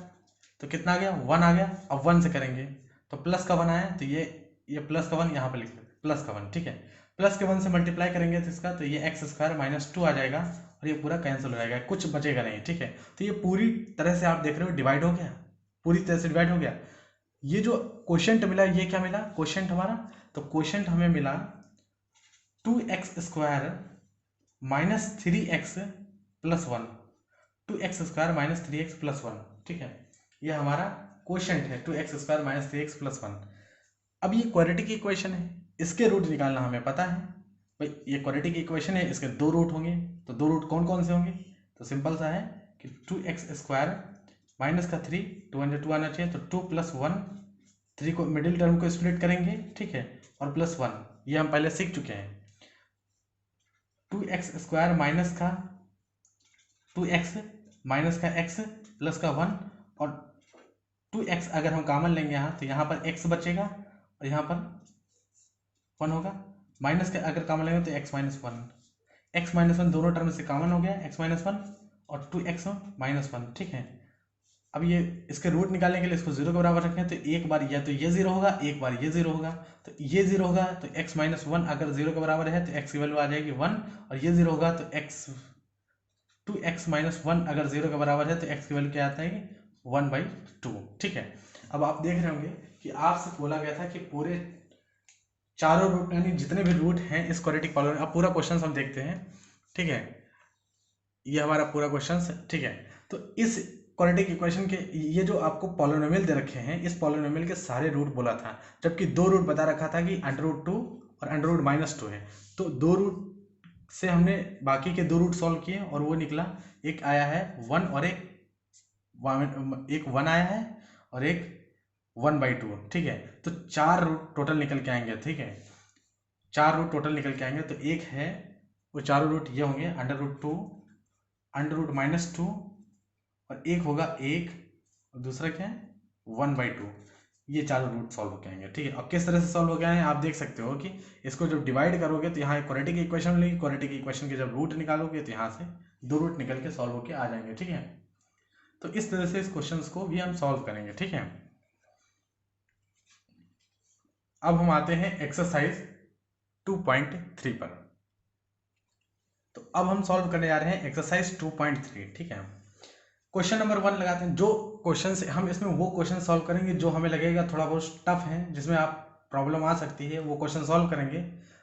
तो कितना आ गया 1 आ गया। अब 1 से करेंगे तो प्लस का 1 आया, तो ये प्लस का 1 यहाँ पर लिख प्लस का 1, ठीक है, प्लस के 1 से मल्टीप्लाई करेंगे तो इसका, तो ये x स्क्वायर माइनस 2 आ जाएगा और ये पूरा कैंसिल हो जाएगा, कुछ बचेगा नहीं, ठीक है। तो ये पूरी तरह से आप देख रहे हो डिवाइड हो गया, पूरी तरह से डिवाइड हो गया। ये जो क्वोशंट मिला ये क्या मिला क्वोशंट हमारा, तो क्वोशंट हमें मिला 2x square minus 3x plus 1, 2x square minus 3x plus 1, ठीक है, ये हमारा क्वोशंट है 2x square minus 3x plus 1। अब ये क्वाड्रेटिक इक्वेशन है, इसके रूट निकालना हमें पता है भाई, ये क्वाड्रेटिक इक्वेशन है, इसके 2 रूट होंगे, तो 2 रूट कौन कौन से होंगे, तो सिंपल सा है कि 2x स्क्वायर माइनस का 3, 2 2 आना चाहिए, तो 2 प्लस 1, 3 को मिडिल टर्म को स्प्लिट करेंगे, ठीक है, और प्लस 1, ये हम पहले सीख चुके हैं। 2x स्क्वायर माइनस का 2x माइनस का x प्लस का 1, और 2x अगर हम कॉमन लेंगे यहाँ तो यहाँ पर x बचेगा और यहाँ पर 1 होगा, माइनस का अगर कॉमन लेंगे तो x माइनस 1, x माइनस 1 दोनों टर्म से कॉमन हो गया, x माइनस 1 और 2x माइनस 1, ठीक है। अब ये इसके रूट निकालने के लिए इसको 0 के बराबर रखें, तो एक बार या तो ये 0 होगा, एक बार ये 0 होगा, तो ये 0 होगा तो x माइनस 1 अगर 0 के बराबर है तो x की वैल्यू आ जाएगी 1, और ये 0 होगा तो 2x माइनस 1 अगर 0 के बराबर है तो x की वैल्यू क्या आता है 1/2, ठीक है। अब आप देख रहे होंगे कि आपसे बोला गया था कि पूरे चारों रूट यानी जितने भी रूट हैं इस क्वाड्रेटिक पॉलिनोमियल, अब पूरा क्वेश्चन हम देखते हैं, ठीक है, ये हमारा पूरा क्वेश्चन, ठीक है। तो इस क्वाड्रेटिक इक्वेशन के ये जो आपको पॉलिनोमियल दे रखे हैं, इस पॉलिनोमियल के सारे रूट बोला था, जबकि 2 रूट बता रखा था कि √2 और √-2 है, तो 2 रूट से हमने बाकी के 2 रूट सॉल्व किए और वो निकला, एक आया है 1 और एक 1 आया है और एक 1/2, ठीक है। तो 4 रूट टोटल निकल के आएंगे, ठीक है, 4 रूट टोटल निकल के आएंगे, तो एक है वो चारों रूट ये होंगे √2 √-2 और एक होगा 1 और दूसरा क्या है 1/2, ये चारों रूट सॉल्व होके आएंगे, ठीक है। अब किस तरह से सॉल्व हो गए हैं आप देख सकते हो कि इसको जब डिवाइड करोगे तो यहाँ एक क्वाड्रेटिक इक्वेशन मिलेगी, क्वाड्रेटिक इक्वेशन के जब रूट निकालोगे तो यहाँ से 2 रूट निकल के सॉल्व होके आ जाएंगे, ठीक है। तो इस तरह से इस क्वेश्चन को भी हम सॉल्व करेंगे, ठीक है। अब हम आते हैं एक्सरसाइज 2.3 पर। तो अब हम सॉल्व करने जा रहे हैं एक्सरसाइज 2.3, ठीक है। क्वेश्चन नंबर 1 लगाते हैं, जो क्वेश्चन से हम इसमें वो क्वेश्चन सॉल्व करेंगे जो हमें लगेगा थोड़ा बहुत टफ है, जिसमें आप प्रॉब्लम आ सकती है, वो क्वेश्चन सॉल्व करेंगे।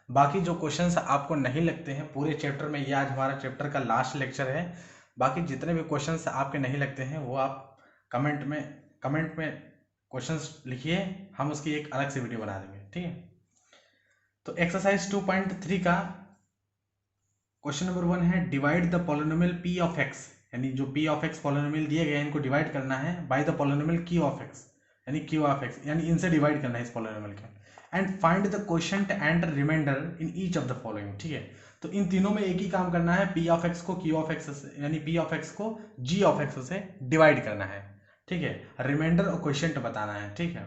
बाकी जो क्वेश्चंस आपको नहीं लगते हैं पूरे चैप्टर में, ये आज हमारा चैप्टर का लास्ट लेक्चर है, बाकी जितने भी क्वेश्चंस आपके नहीं लगते हैं वो आप कमेंट में क्वेश्चंस लिखिए, हम उसकी एक अलग से वीडियो बना देंगे, ठीक है। तो एक्सरसाइज 2.3 का क्वेश्चन नंबर 1 है divide the polynomial p of x, यानी जो p ऑफ x पॉलिनोमियल दिए गए हैं इनको डिवाइड करना है by the polynomial q of x, यानी q ऑफ x, यानी इनसे डिवाइड करना है इस पॉलिनोमियल के, and find the quotient and remainder in each of the following, ठीक है। तो इन तीनों में एक ही काम करना है, p ऑफ x को q ऑफ x से, यानी p ऑफ x को g ऑफ x से डिवाइड करना है, ठीक है। रिमाइंडर और क्वोशिएंट बताना है, ठीक है।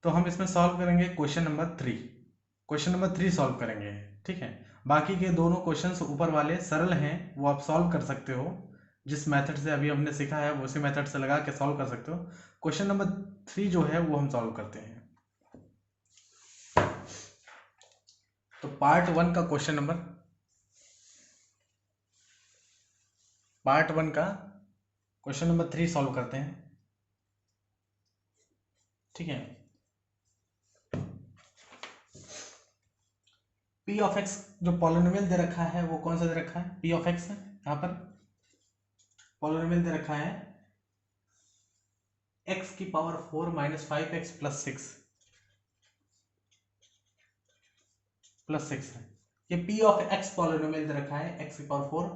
तो हम इसमें सॉल्व करेंगे क्वेश्चन नंबर 3 सॉल्व करेंगे, ठीक है। बाकी के दोनों क्वेश्चंस ऊपर वाले सरल हैं, वो आप सॉल्व कर सकते हो, जिस मेथड से अभी हमने सीखा है उसी मेथड से लगा के सॉल्व कर सकते हो। क्वेश्चन नंबर 3 जो है वो हम सॉल्व करते हैं। तो पार्ट 1 का क्वेश्चन नंबर 3 सॉल्व करते हैं, ठीक है। p ऑफ x जो पॉलिनोमियल दे रखा है वो कौन सा दे रखा है, p ऑफ x है, यहाँ पर पॉलिनोमियल दे रखा है x की पावर 4 माइनस 5x प्लस 6 है। ये p ऑफ x पॉलिनोमियल दे रखा है x की पावर 4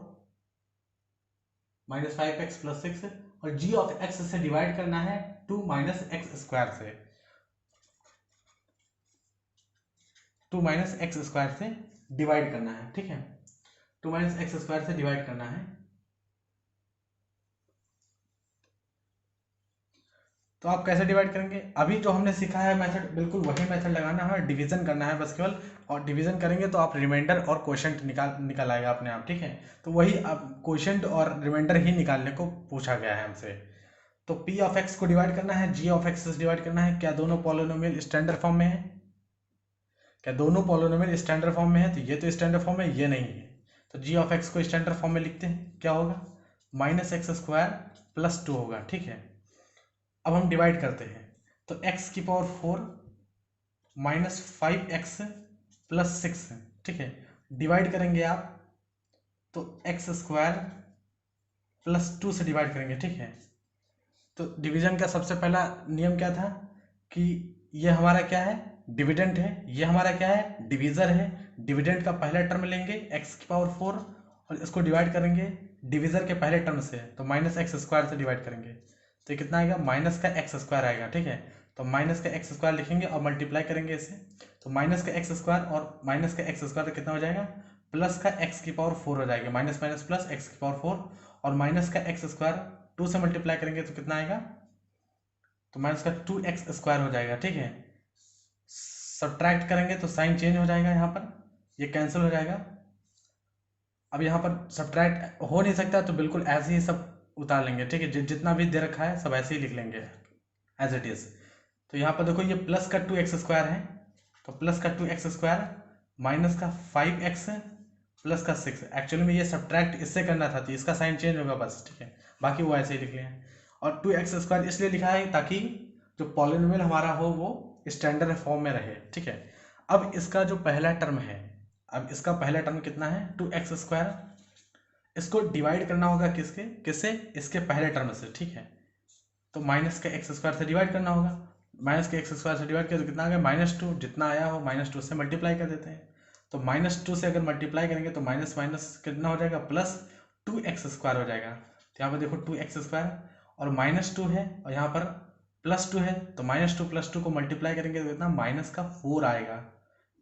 माइनस 5x प्लस 6 है, और g ऑफ x से डिवाइड करना है 2 माइनस एक्स स्क्वायर से, 2 माइनस एक्स स्क्वायर से डिवाइड करना है, ठीक है। 2 माइनस एक्स स्क्वायर से डिवाइड करना है। तो आप कैसे डिवाइड करेंगे, अभी जो हमने सीखा है मेथड बिल्कुल वही मेथड लगाना है, डिवीजन करना है बस केवल, और डिवीजन करेंगे तो आप रिमाइंडर और क्वोशिएंट निकाल आएगा अपने आप, ठीक है। तो वही आप क्वोशिएंट और रिमाइंडर ही निकालने को पूछा गया है हमसे। तो p ऑफ x को डिवाइड करना है g ऑफ x से डिवाइड करना है। क्या दोनों पॉलिनोमियल स्टैंडर्ड फॉर्म में है, क्या दोनों पॉलिनोमियल स्टैंडर्ड फॉर्म में है, तो ये तो स्टैंडर्ड फॉर्म है, ये नहीं है। तो g ऑफ x को स्टैंडर्ड फॉर्म में लिखते हैं, क्या होगा, माइनस एक्स स्क्वायर प्लस 2 होगा, ठीक है। अब हम डिवाइड करते हैं, तो x की पावर 4 माइनस 5x प्लस 6 है, ठीक है। डिवाइड करेंगे आप तो एक्स स्क्वायर प्लस 2 से डिवाइड करेंगे, ठीक है। तो डिवीजन का सबसे पहला नियम क्या था कि ये हमारा क्या है, डिविडेंड है, ये हमारा क्या है, डिवीजर है। डिविडेंड का पहला टर्म लेंगे x की पावर 4 और इसको डिवाइड करेंगे डिवीजर के पहले टर्म से, तो माइनस एक्स स्क्वायर से डिवाइड करेंगे, तो ये कितना आएगा, माइनस का एक्स स्क्वायर आएगा, ठीक है। तो माइनस का एक्स स्क्वायर लिखेंगे और मल्टीप्लाई करेंगे इसे, तो माइनस का एक्स स्क्वायर और माइनस का एक्स स्क्वायर कितना हो जाएगा, प्लस का एक्स की पावर 4 हो जाएगा, माइनस माइनस प्लस एक्स की पावर 4, और माइनस का एक्स स्क्वायर 2 से मल्टीप्लाई करेंगे तो कितना आएगा, तो माइनस का 2x स्क्वायर हो जाएगा, ठीक है। सब्ट्रैक्ट करेंगे तो साइन चेंज हो जाएगा, यहाँ पर ये कैंसिल हो जाएगा। अब यहाँ पर सब्ट्रैक्ट हो नहीं सकता तो बिल्कुल ऐसे ही सब उतार लेंगे, ठीक है। जितना भी दे रखा है सब ऐसे ही लिख लेंगे एज इट इज। तो यहाँ पर देखो ये प्लस का 2x स्क्वायर है, तो प्लस का 2x स्क्वायर माइनस का 5x प्लस का 6, एक्चुअली में ये सब्ट्रैक्ट इससे करना था तो इसका साइन चेंज होगा बस, ठीक है। बाकी वो ऐसे ही लिख लिया, और 2x स्क्वायर इसलिए लिखा है ताकि जो पॉलिनोमियल हमारा हो वो स्टैंडर्ड फॉर्म में रहे, ठीक है। अब इसका जो पहला टर्म है, अब इसका पहला टर्म कितना है, 2x स्क्वायर, इसको डिवाइड करना होगा किससे, इसके पहले टर्म से, ठीक है। तो माइनस के एक्स स्क्वायर से डिवाइड करना होगा, माइनस के एक्स स्क्वायर से डिवाइड किया तो कितना आ गया, -2, जितना आया हो -2 से मल्टीप्लाई कर देते हैं। तो -2 से अगर मल्टीप्लाई करेंगे तो माइनस माइनस कितना हो जाएगा, प्लस 2x स्क्वायर हो जाएगा। तो यहाँ पर देखो 2x स्क्वायर और -2 है और यहाँ पर +2 है, तो -2 + 2 को मल्टीप्लाई करेंगे तो कितना, माइनस का 4 आएगा,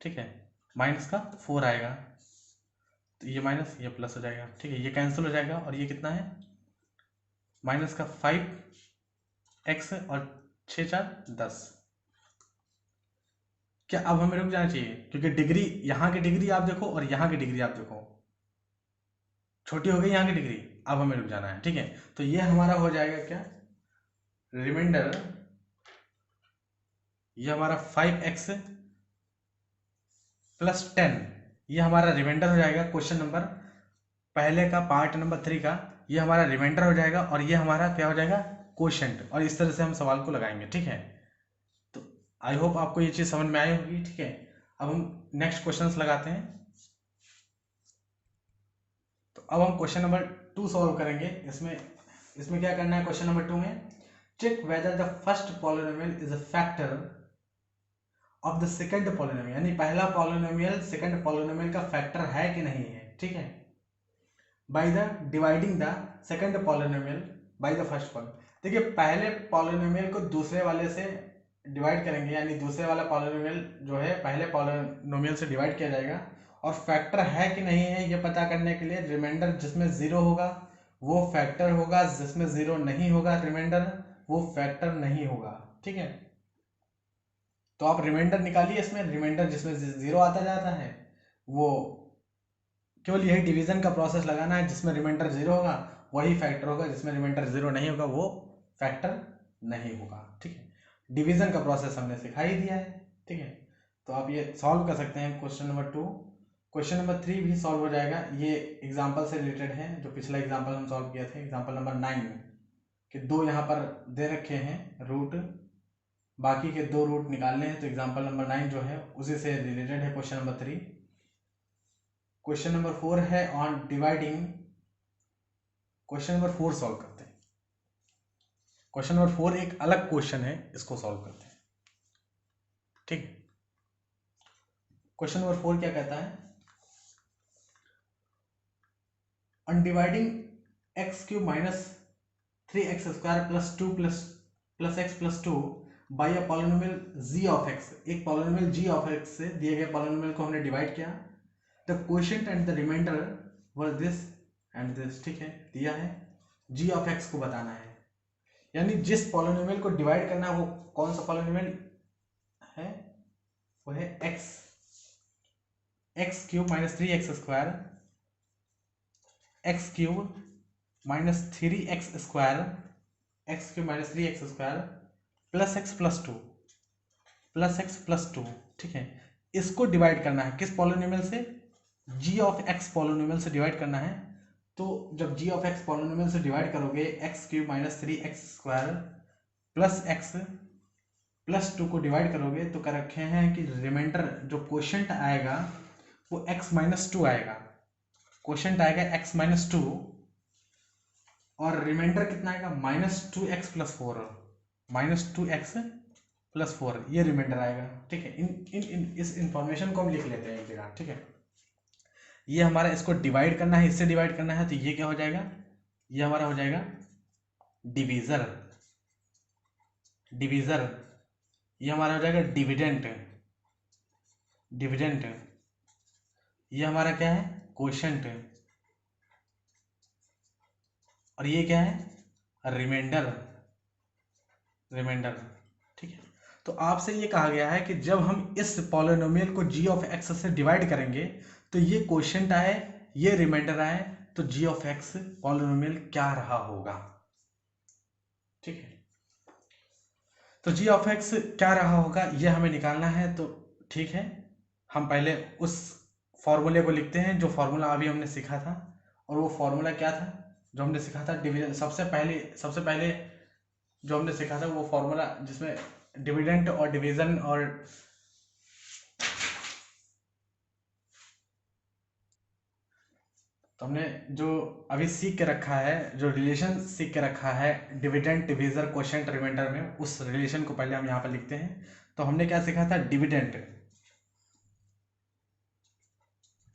ठीक है, माइनस का 4 आएगा। तो ये माइनस ये प्लस हो जाएगा, ठीक है, ये कैंसिल हो जाएगा, और ये कितना है, माइनस का 5x और 6 4 10। क्या अब हमें रुक जाना चाहिए, क्योंकि डिग्री, यहाँ की डिग्री आप देखो और यहाँ की डिग्री आप देखो, छोटी हो गई यहाँ की डिग्री, अब हमें रुक जाना है, ठीक है। तो ये हमारा हो जाएगा क्या, रिमाइंडर, ये हमारा 5x प्लस 10, ये हमारा रिमाइंडर हो जाएगा। क्वेश्चन नंबर पहले का पार्ट नंबर 3 का ये हमारा रिमाइंडर हो जाएगा, और ये हमारा क्या हो जाएगा, क्वोशिएंट, और इस तरह से हम सवाल को लगाएंगे, ठीक है। तो आई होप आपको ये चीज़ समझ में आई होगी, ठीक है। अब हम नेक्स्ट क्वेश्चंस लगाते हैं। तो अब हम क्वेश्चन नंबर 2 सॉल्व करेंगे। इसमें क्या करना है, क्वेश्चन नंबर 2 में check whether the first polynomial is a factor of the second polynomial, यानी पहला पॉलिनोमियल सेकंड पॉलिनोमियल का फैक्टर है कि नहीं है, ठीक है, by the dividing the second polynomial by the first polynomial. देखिए पहले पॉलिनोमियल को दूसरे वाले से डिवाइड करेंगे, यानी दूसरे वाला पॉलिनोमियल जो है पहले पॉलिनोमियल से डिवाइड किया जाएगा, और फैक्टर है कि नहीं है ये पता करने के लिए रिमाइंडर जिसमें जीरो होगा वो फैक्टर होगा, जिसमें जीरो नहीं होगा रिमाइंडर वो फैक्टर नहीं होगा, ठीक है। तो आप रिमाइंडर निकालिए, इसमें रिमाइंडर जिसमें जीरो आता जाता है वो केवल यही डिवीजन का प्रोसेस लगाना है, जिसमें रिमाइंडर जीरो होगा वही फैक्टर होगा, जिसमें रिमाइंडर जीरो नहीं होगा वो फैक्टर नहीं होगा, ठीक है। डिवीजन का प्रोसेस हमने सिखा ही दिया है, ठीक है। तो आप ये सॉल्व कर सकते हैं क्वेश्चन नंबर 2। क्वेश्चन नंबर 3 भी सॉल्व हो जाएगा, ये एग्जाम्पल से रिलेटेड है, जो पिछला एग्जाम्पल हम सॉल्व किए थे, एग्जाम्पल नंबर 9 कि दो यहाँ पर दे रखे हैं रूट, बाकी के दो रूट निकालने हैं, तो एग्जाम्पल नंबर 9 जो है उसी से रिलेटेड है क्वेश्चन नंबर 3। क्वेश्चन नंबर 4 है on dividing, question number 4 solve करते हैं। क्वेश्चन नंबर 4 एक अलग क्वेश्चन है, इसको सॉल्व करते हैं, ठीक। क्वेश्चन नंबर 4 क्या कहता है, on dividing x cube minus 3x square plus 2 plus x plus 2 by a polynomial g of x, एक पॉलिनोमियल g ऑफ x से दिए गए पॉलिनोमियल को हमने डिवाइड किया, the quotient and the remainder were this and this, ठीक है, दिया है, g ऑफ x को बताना है, यानी जिस पॉलिनोमियल को डिवाइड करना है वो कौन सा पॉलिनोमियल है, वो है x cube minus 3x square, x cube minus 3x square, x cube minus 3x square plus x plus two, ठीक है। इसको डिवाइड करना है किस पॉलिनोमियल से, g ऑफ x पॉलिनोमियल से डिवाइड करना है। तो जब g ऑफ x पॉलिनोमियल से डिवाइड करोगे x cube minus 3x square plus x plus 2 को डिवाइड करोगे तो कर रखे हैं कि रिमाइंडर जो क्वोशिएंट आएगा वो x माइनस 2 आएगा, क्वोशिएंट आएगा x माइनस 2, और रिमाइंडर कितना आएगा -2x प्लस 4, -2x प्लस 4, ये रिमाइंडर आएगा, ठीक है। इस इंफॉर्मेशन को हम लिख लेते हैं एक जगह, ठीक है। ये हमारा इसको डिवाइड करना है, इससे डिवाइड करना है, तो ये क्या हो जाएगा, ये हमारा हो जाएगा डिवीजर, ये हमारा हो जाएगा डिविडेंट, ये हमारा क्या है क्वोशिएंट, और ये क्या है रिमाइंडर, ठीक है। तो आपसे ये कहा गया है कि जब हम इस पॉलिनोमियल को g ऑफ x से डिवाइड करेंगे तो ये क्वोशिएंट आए, ये रिमाइंडर आए, तो g ऑफ x पॉलिनोमियल क्या रहा होगा, ठीक है। तो g ऑफ x क्या रहा होगा ये हमें निकालना है, तो ठीक है, हम पहले उस फॉर्मूले को लिखते हैं जो फॉर्मूला अभी हमने सीखा था, और वो फॉर्मूला क्या था जो हमने सीखा था डिवीजन, सबसे पहले जो हमने सीखा था वो फॉर्मूला जिसमें डिविडेंट और डिवीजन और तो हमने जो अभी सीख के रखा है, जो रिलेशन सीख के रखा है डिविडेंट डिवीजर क्वोशिएंट रिमाइंडर में, उस रिलेशन को पहले हम यहाँ पर लिखते हैं। तो हमने क्या सीखा था,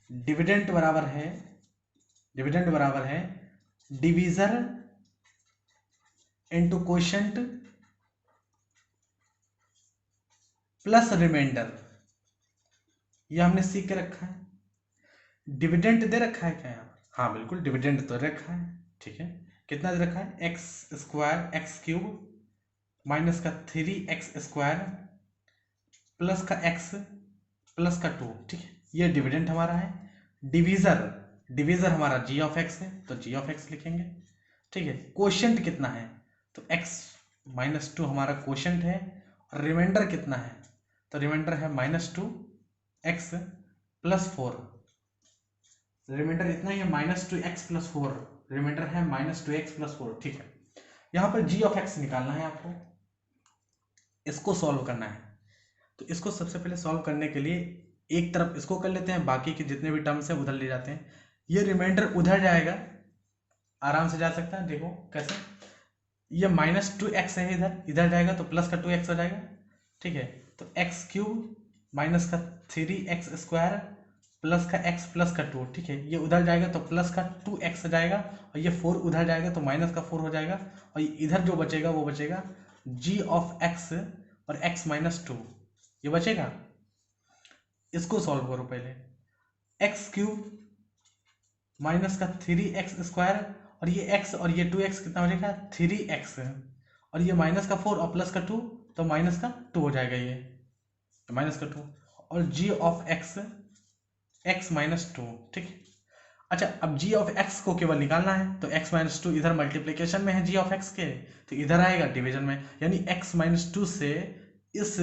डिविडेंट बराबर है divisor into quotient plus remainder, ये हमने सीख के रखा है। डिविडेंट दे रखा है क्या यहाँ पर, हाँ बिल्कुल डिविडेंट तो रखा है, ठीक है। कितना दे रखा है, x square x cube minus का 3x स्क्वायर प्लस का x प्लस का 2, ठीक है, ये डिविडेंट हमारा है। डिवीजर हमारा g ऑफ x है, तो g ऑफ x लिखेंगे, ठीक है। क्वोशिएंट कितना है, तो x माइनस 2 हमारा क्वोशिएंट है, और रिमाइंडर कितना है, तो रिमाइंडर है -2x प्लस 4, रिमाइंडर इतना ही है -2x प्लस 4, रिमाइंडर है -2x प्लस 4, ठीक है। यहाँ पर g ऑफ x निकालना है आपको, इसको सॉल्व करना है। तो इसको सबसे पहले सॉल्व करने के लिए एक तरफ इसको कर लेते हैं, बाकी के जितने भी टर्म्स हैं उधर ले जाते हैं। ये रिमाइंडर उधर जाएगा, आराम से जा सकता है। देखो कैसे, ये -2x है, इधर इधर जाएगा तो प्लस का 2x हो जाएगा, ठीक है। तो x³ माइनस का 3x² प्लस का x प्लस का 2, ठीक है। ये उधर जाएगा तो प्लस का 2x हो जाएगा, और ये 4 उधर जाएगा तो माइनस का 4 हो जाएगा, और इधर जो बचेगा वो बचेगा g(x) और x - 2 ये बचेगा। इसको सॉल्व करो पहले। x³ माइनस का 3x² और ये x और ये 2x कितना हो जाएगा 3x, और ये माइनस का 4 और प्लस का 2 तो माइनस का 2 हो जाएगा, ये माइनस का 2, और g(x) x - 2, ठीक है। अच्छा, अब g(x) को केवल निकालना है, तो x - 2 इधर मल्टीप्लिकेशन में है g(x) के, तो इधर आएगा डिवीजन में, यानी x - 2 से इस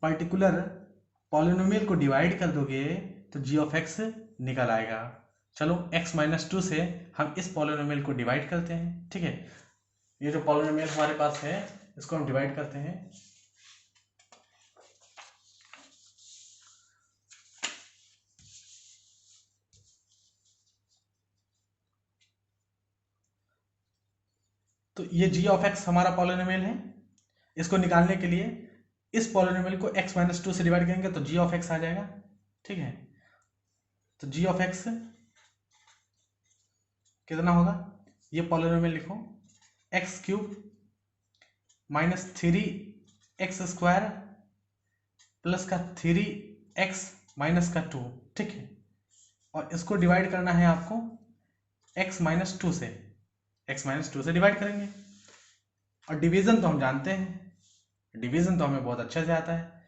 पर्टिकुलर पॉलिनोमियल को डिवाइड कर दोगे तो g(x) निकल आएगा। चलो x - 2 से हम इस पॉलिनोमियल को डिवाइड करते हैं, ठीक है। ये जो पॉलिनोमियल हमारे पास है इसको हम डिवाइड करते हैं। तो ये g(x) हमारा पॉलिनोमियल है। इसको निकालने के लिए इस पॉलिनोमियल को x - 2 से डिवाइड करेंगे तो g(x) आ जाएगा, ठीक है। तो g(x) कितना होगा, ये पॉलिनोमियल लिखो, x³ माइनस 3x² प्लस का 3x माइनस का 2, ठीक है। और इसको डिवाइड करना है आपको x - 2 से, x - 2 से डिवाइड करेंगे। और डिवीजन तो हम जानते हैं, डिवीजन तो हमें बहुत अच्छे से आता है।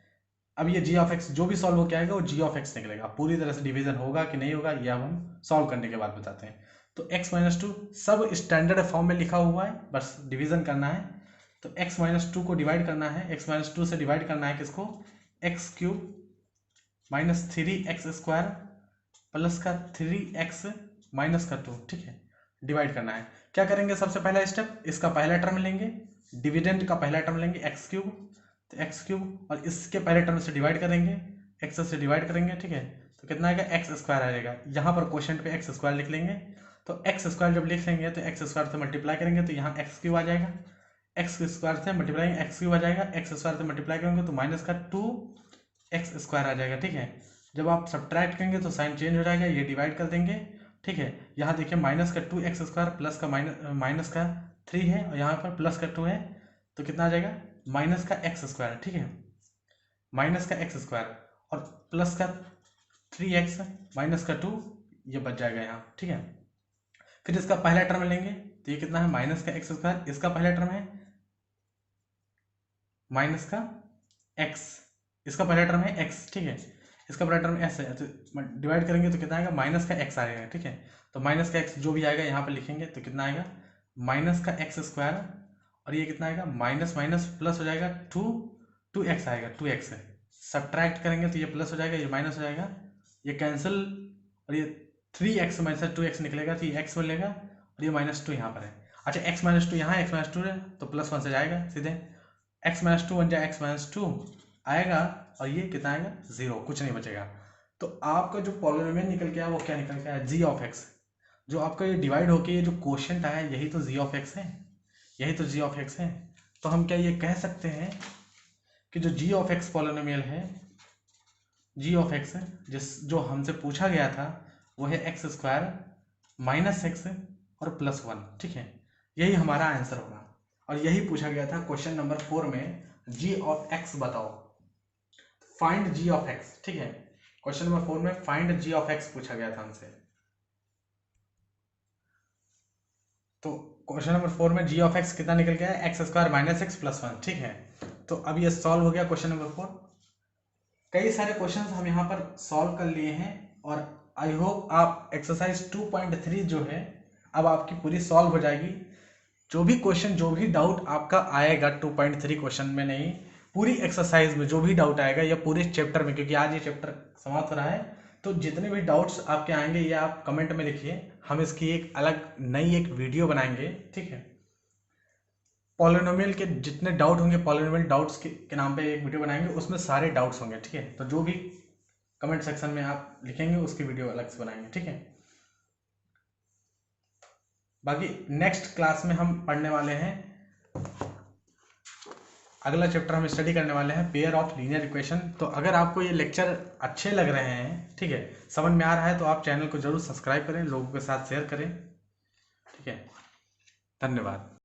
अब ये g(x) जो भी सॉल्व होकर आएगा वो g(x) निकलेगा। पूरी तरह से डिवीजन होगा कि नहीं होगा ये अब हम सॉल्व करने के बाद बताते हैं। तो x - 2 सब स्टैंडर्ड फॉर्म में लिखा हुआ है, बस डिवीजन करना है। तो x - 2 को डिवाइड करना है, x - 2 से डिवाइड करना है किसको, x³ माइनस 3x² प्लस का 3x माइनस का 2, ठीक है। डिवाइड करना है, क्या करेंगे सबसे पहला स्टेप, इसका पहला टर्म लेंगे, डिविडेंड का पहला टर्म लेंगे x³, तो x³ और इसके पहले टर्म से डिवाइड करेंगे, x से डिवाइड करेंगे, ठीक है। तो कितना आएगा x² आ जाएगा। यहाँ पर क्वेश्चन पे x² लिख लेंगे, तो x² जब लिख लेंगे तो x² से मल्टीप्लाई करेंगे तो यहाँ x³ आ जाएगा, x² से मल्टीप्लाई x³ आ जाएगा, x² से मल्टीप्लाई करेंगे तो माइनस का 2x² आ जाएगा, ठीक है। जब आप सब्ट्रैक्ट करेंगे तो साइन चेंज हो जाएगा, ये डिवाइड कर देंगे, ठीक है। यहाँ देखिए माइनस का 2x² प्लस का माइनस का 3 है, और यहाँ पर प्लस का 2 है, तो कितना आ जाएगा माइनस का x², ठीक है। माइनस का x² और प्लस का 3x माइनस का 2 ये बच जाएगा यहाँ, ठीक है। फिर इसका पहला टर्म लेंगे तो ये कितना है माइनस का x², इसका पहला टर्म है माइनस का x, इसका पहला टर्म है x, ठीक है। इसका पहला टर्म s है, तो डिवाइड करेंगे तो कितना आएगा माइनस का x आएगा, ठीक है। तो माइनस का x जो भी आएगा यहाँ पर लिखेंगे तो कितना आएगा माइनस का x², और ये कितना आएगा माइनस माइनस प्लस हो जाएगा 2x आएगा, 2x है। सब्ट्रैक्ट करेंगे तो ये प्लस हो जाएगा, ये माइनस हो जाएगा, ये कैंसिल, और ये 3x माइनस 2x निकलेगा तो ये x मिलेगा, और ये -2 यहाँ पर है। अच्छा, x - 2 यहाँ x - 2 है तो +1 से जाएगा सीधे, x - 2 बन जाए x - 2 आएगा, और ये कितना आएगा 0, कुछ नहीं बचेगा। तो आपका जो पॉलिनोमियल निकल के आया वो क्या निकल के आया g(x), जो आपका ये डिवाइड होके ये जो क्वोशंट आया यही तो g(x) है, यही तो g(x) है। तो हम क्या ये कह सकते हैं कि जो g(x) पॉलिनोमियल है, g(x) जो हमसे पूछा गया था वो है x² माइनस x और +1, ठीक है। यही हमारा आंसर होगा, और यही पूछा गया था क्वेश्चन नंबर 4 में, g(x) बताओ, फाइंड g(x), ठीक है। क्वेश्चन नंबर 4 में फाइंड g(x) पूछा गया था हमसे। तो क्वेश्चन नंबर 4 में g(x) कितना निकल गया है x² माइनस x +1, ठीक है। तो अब ये सॉल्व हो गया क्वेश्चन नंबर 4। कई सारे क्वेश्चंस हम यहाँ पर सॉल्व कर लिए हैं, और आई होप आप एक्सरसाइज 2.3 जो है अब आपकी पूरी सॉल्व हो जाएगी। जो भी क्वेश्चन, जो भी डाउट आपका आएगा 2.3 क्वेश्चन में नहीं, पूरी एक्सरसाइज में जो भी डाउट आएगा या पूरे चैप्टर में, क्योंकि आज ये चैप्टर समाप्त हो रहा है, तो जितने भी डाउट्स आपके आएंगे ये आप कमेंट में लिखिए, हम इसकी एक अलग नई एक वीडियो बनाएंगे, ठीक है। पॉलिनोमियल के जितने डाउट होंगे, पॉलिनोमियल डाउट्स के नाम पे एक वीडियो बनाएंगे, उसमें सारे डाउट्स होंगे, ठीक है। तो जो भी कमेंट सेक्शन में आप लिखेंगे, उसकी वीडियो अलग से बनाएंगे, ठीक है। बाकी नेक्स्ट क्लास में हम पढ़ने वाले हैं, अगला चैप्टर हम स्टडी करने वाले हैं पेयर ऑफ लीनियर इक्वेशन। तो अगर आपको ये लेक्चर अच्छे लग रहे हैं, ठीक है, समझ में आ रहा है, तो आप चैनल को जरूर सब्सक्राइब करें, लोगों के साथ शेयर करें, ठीक है। धन्यवाद।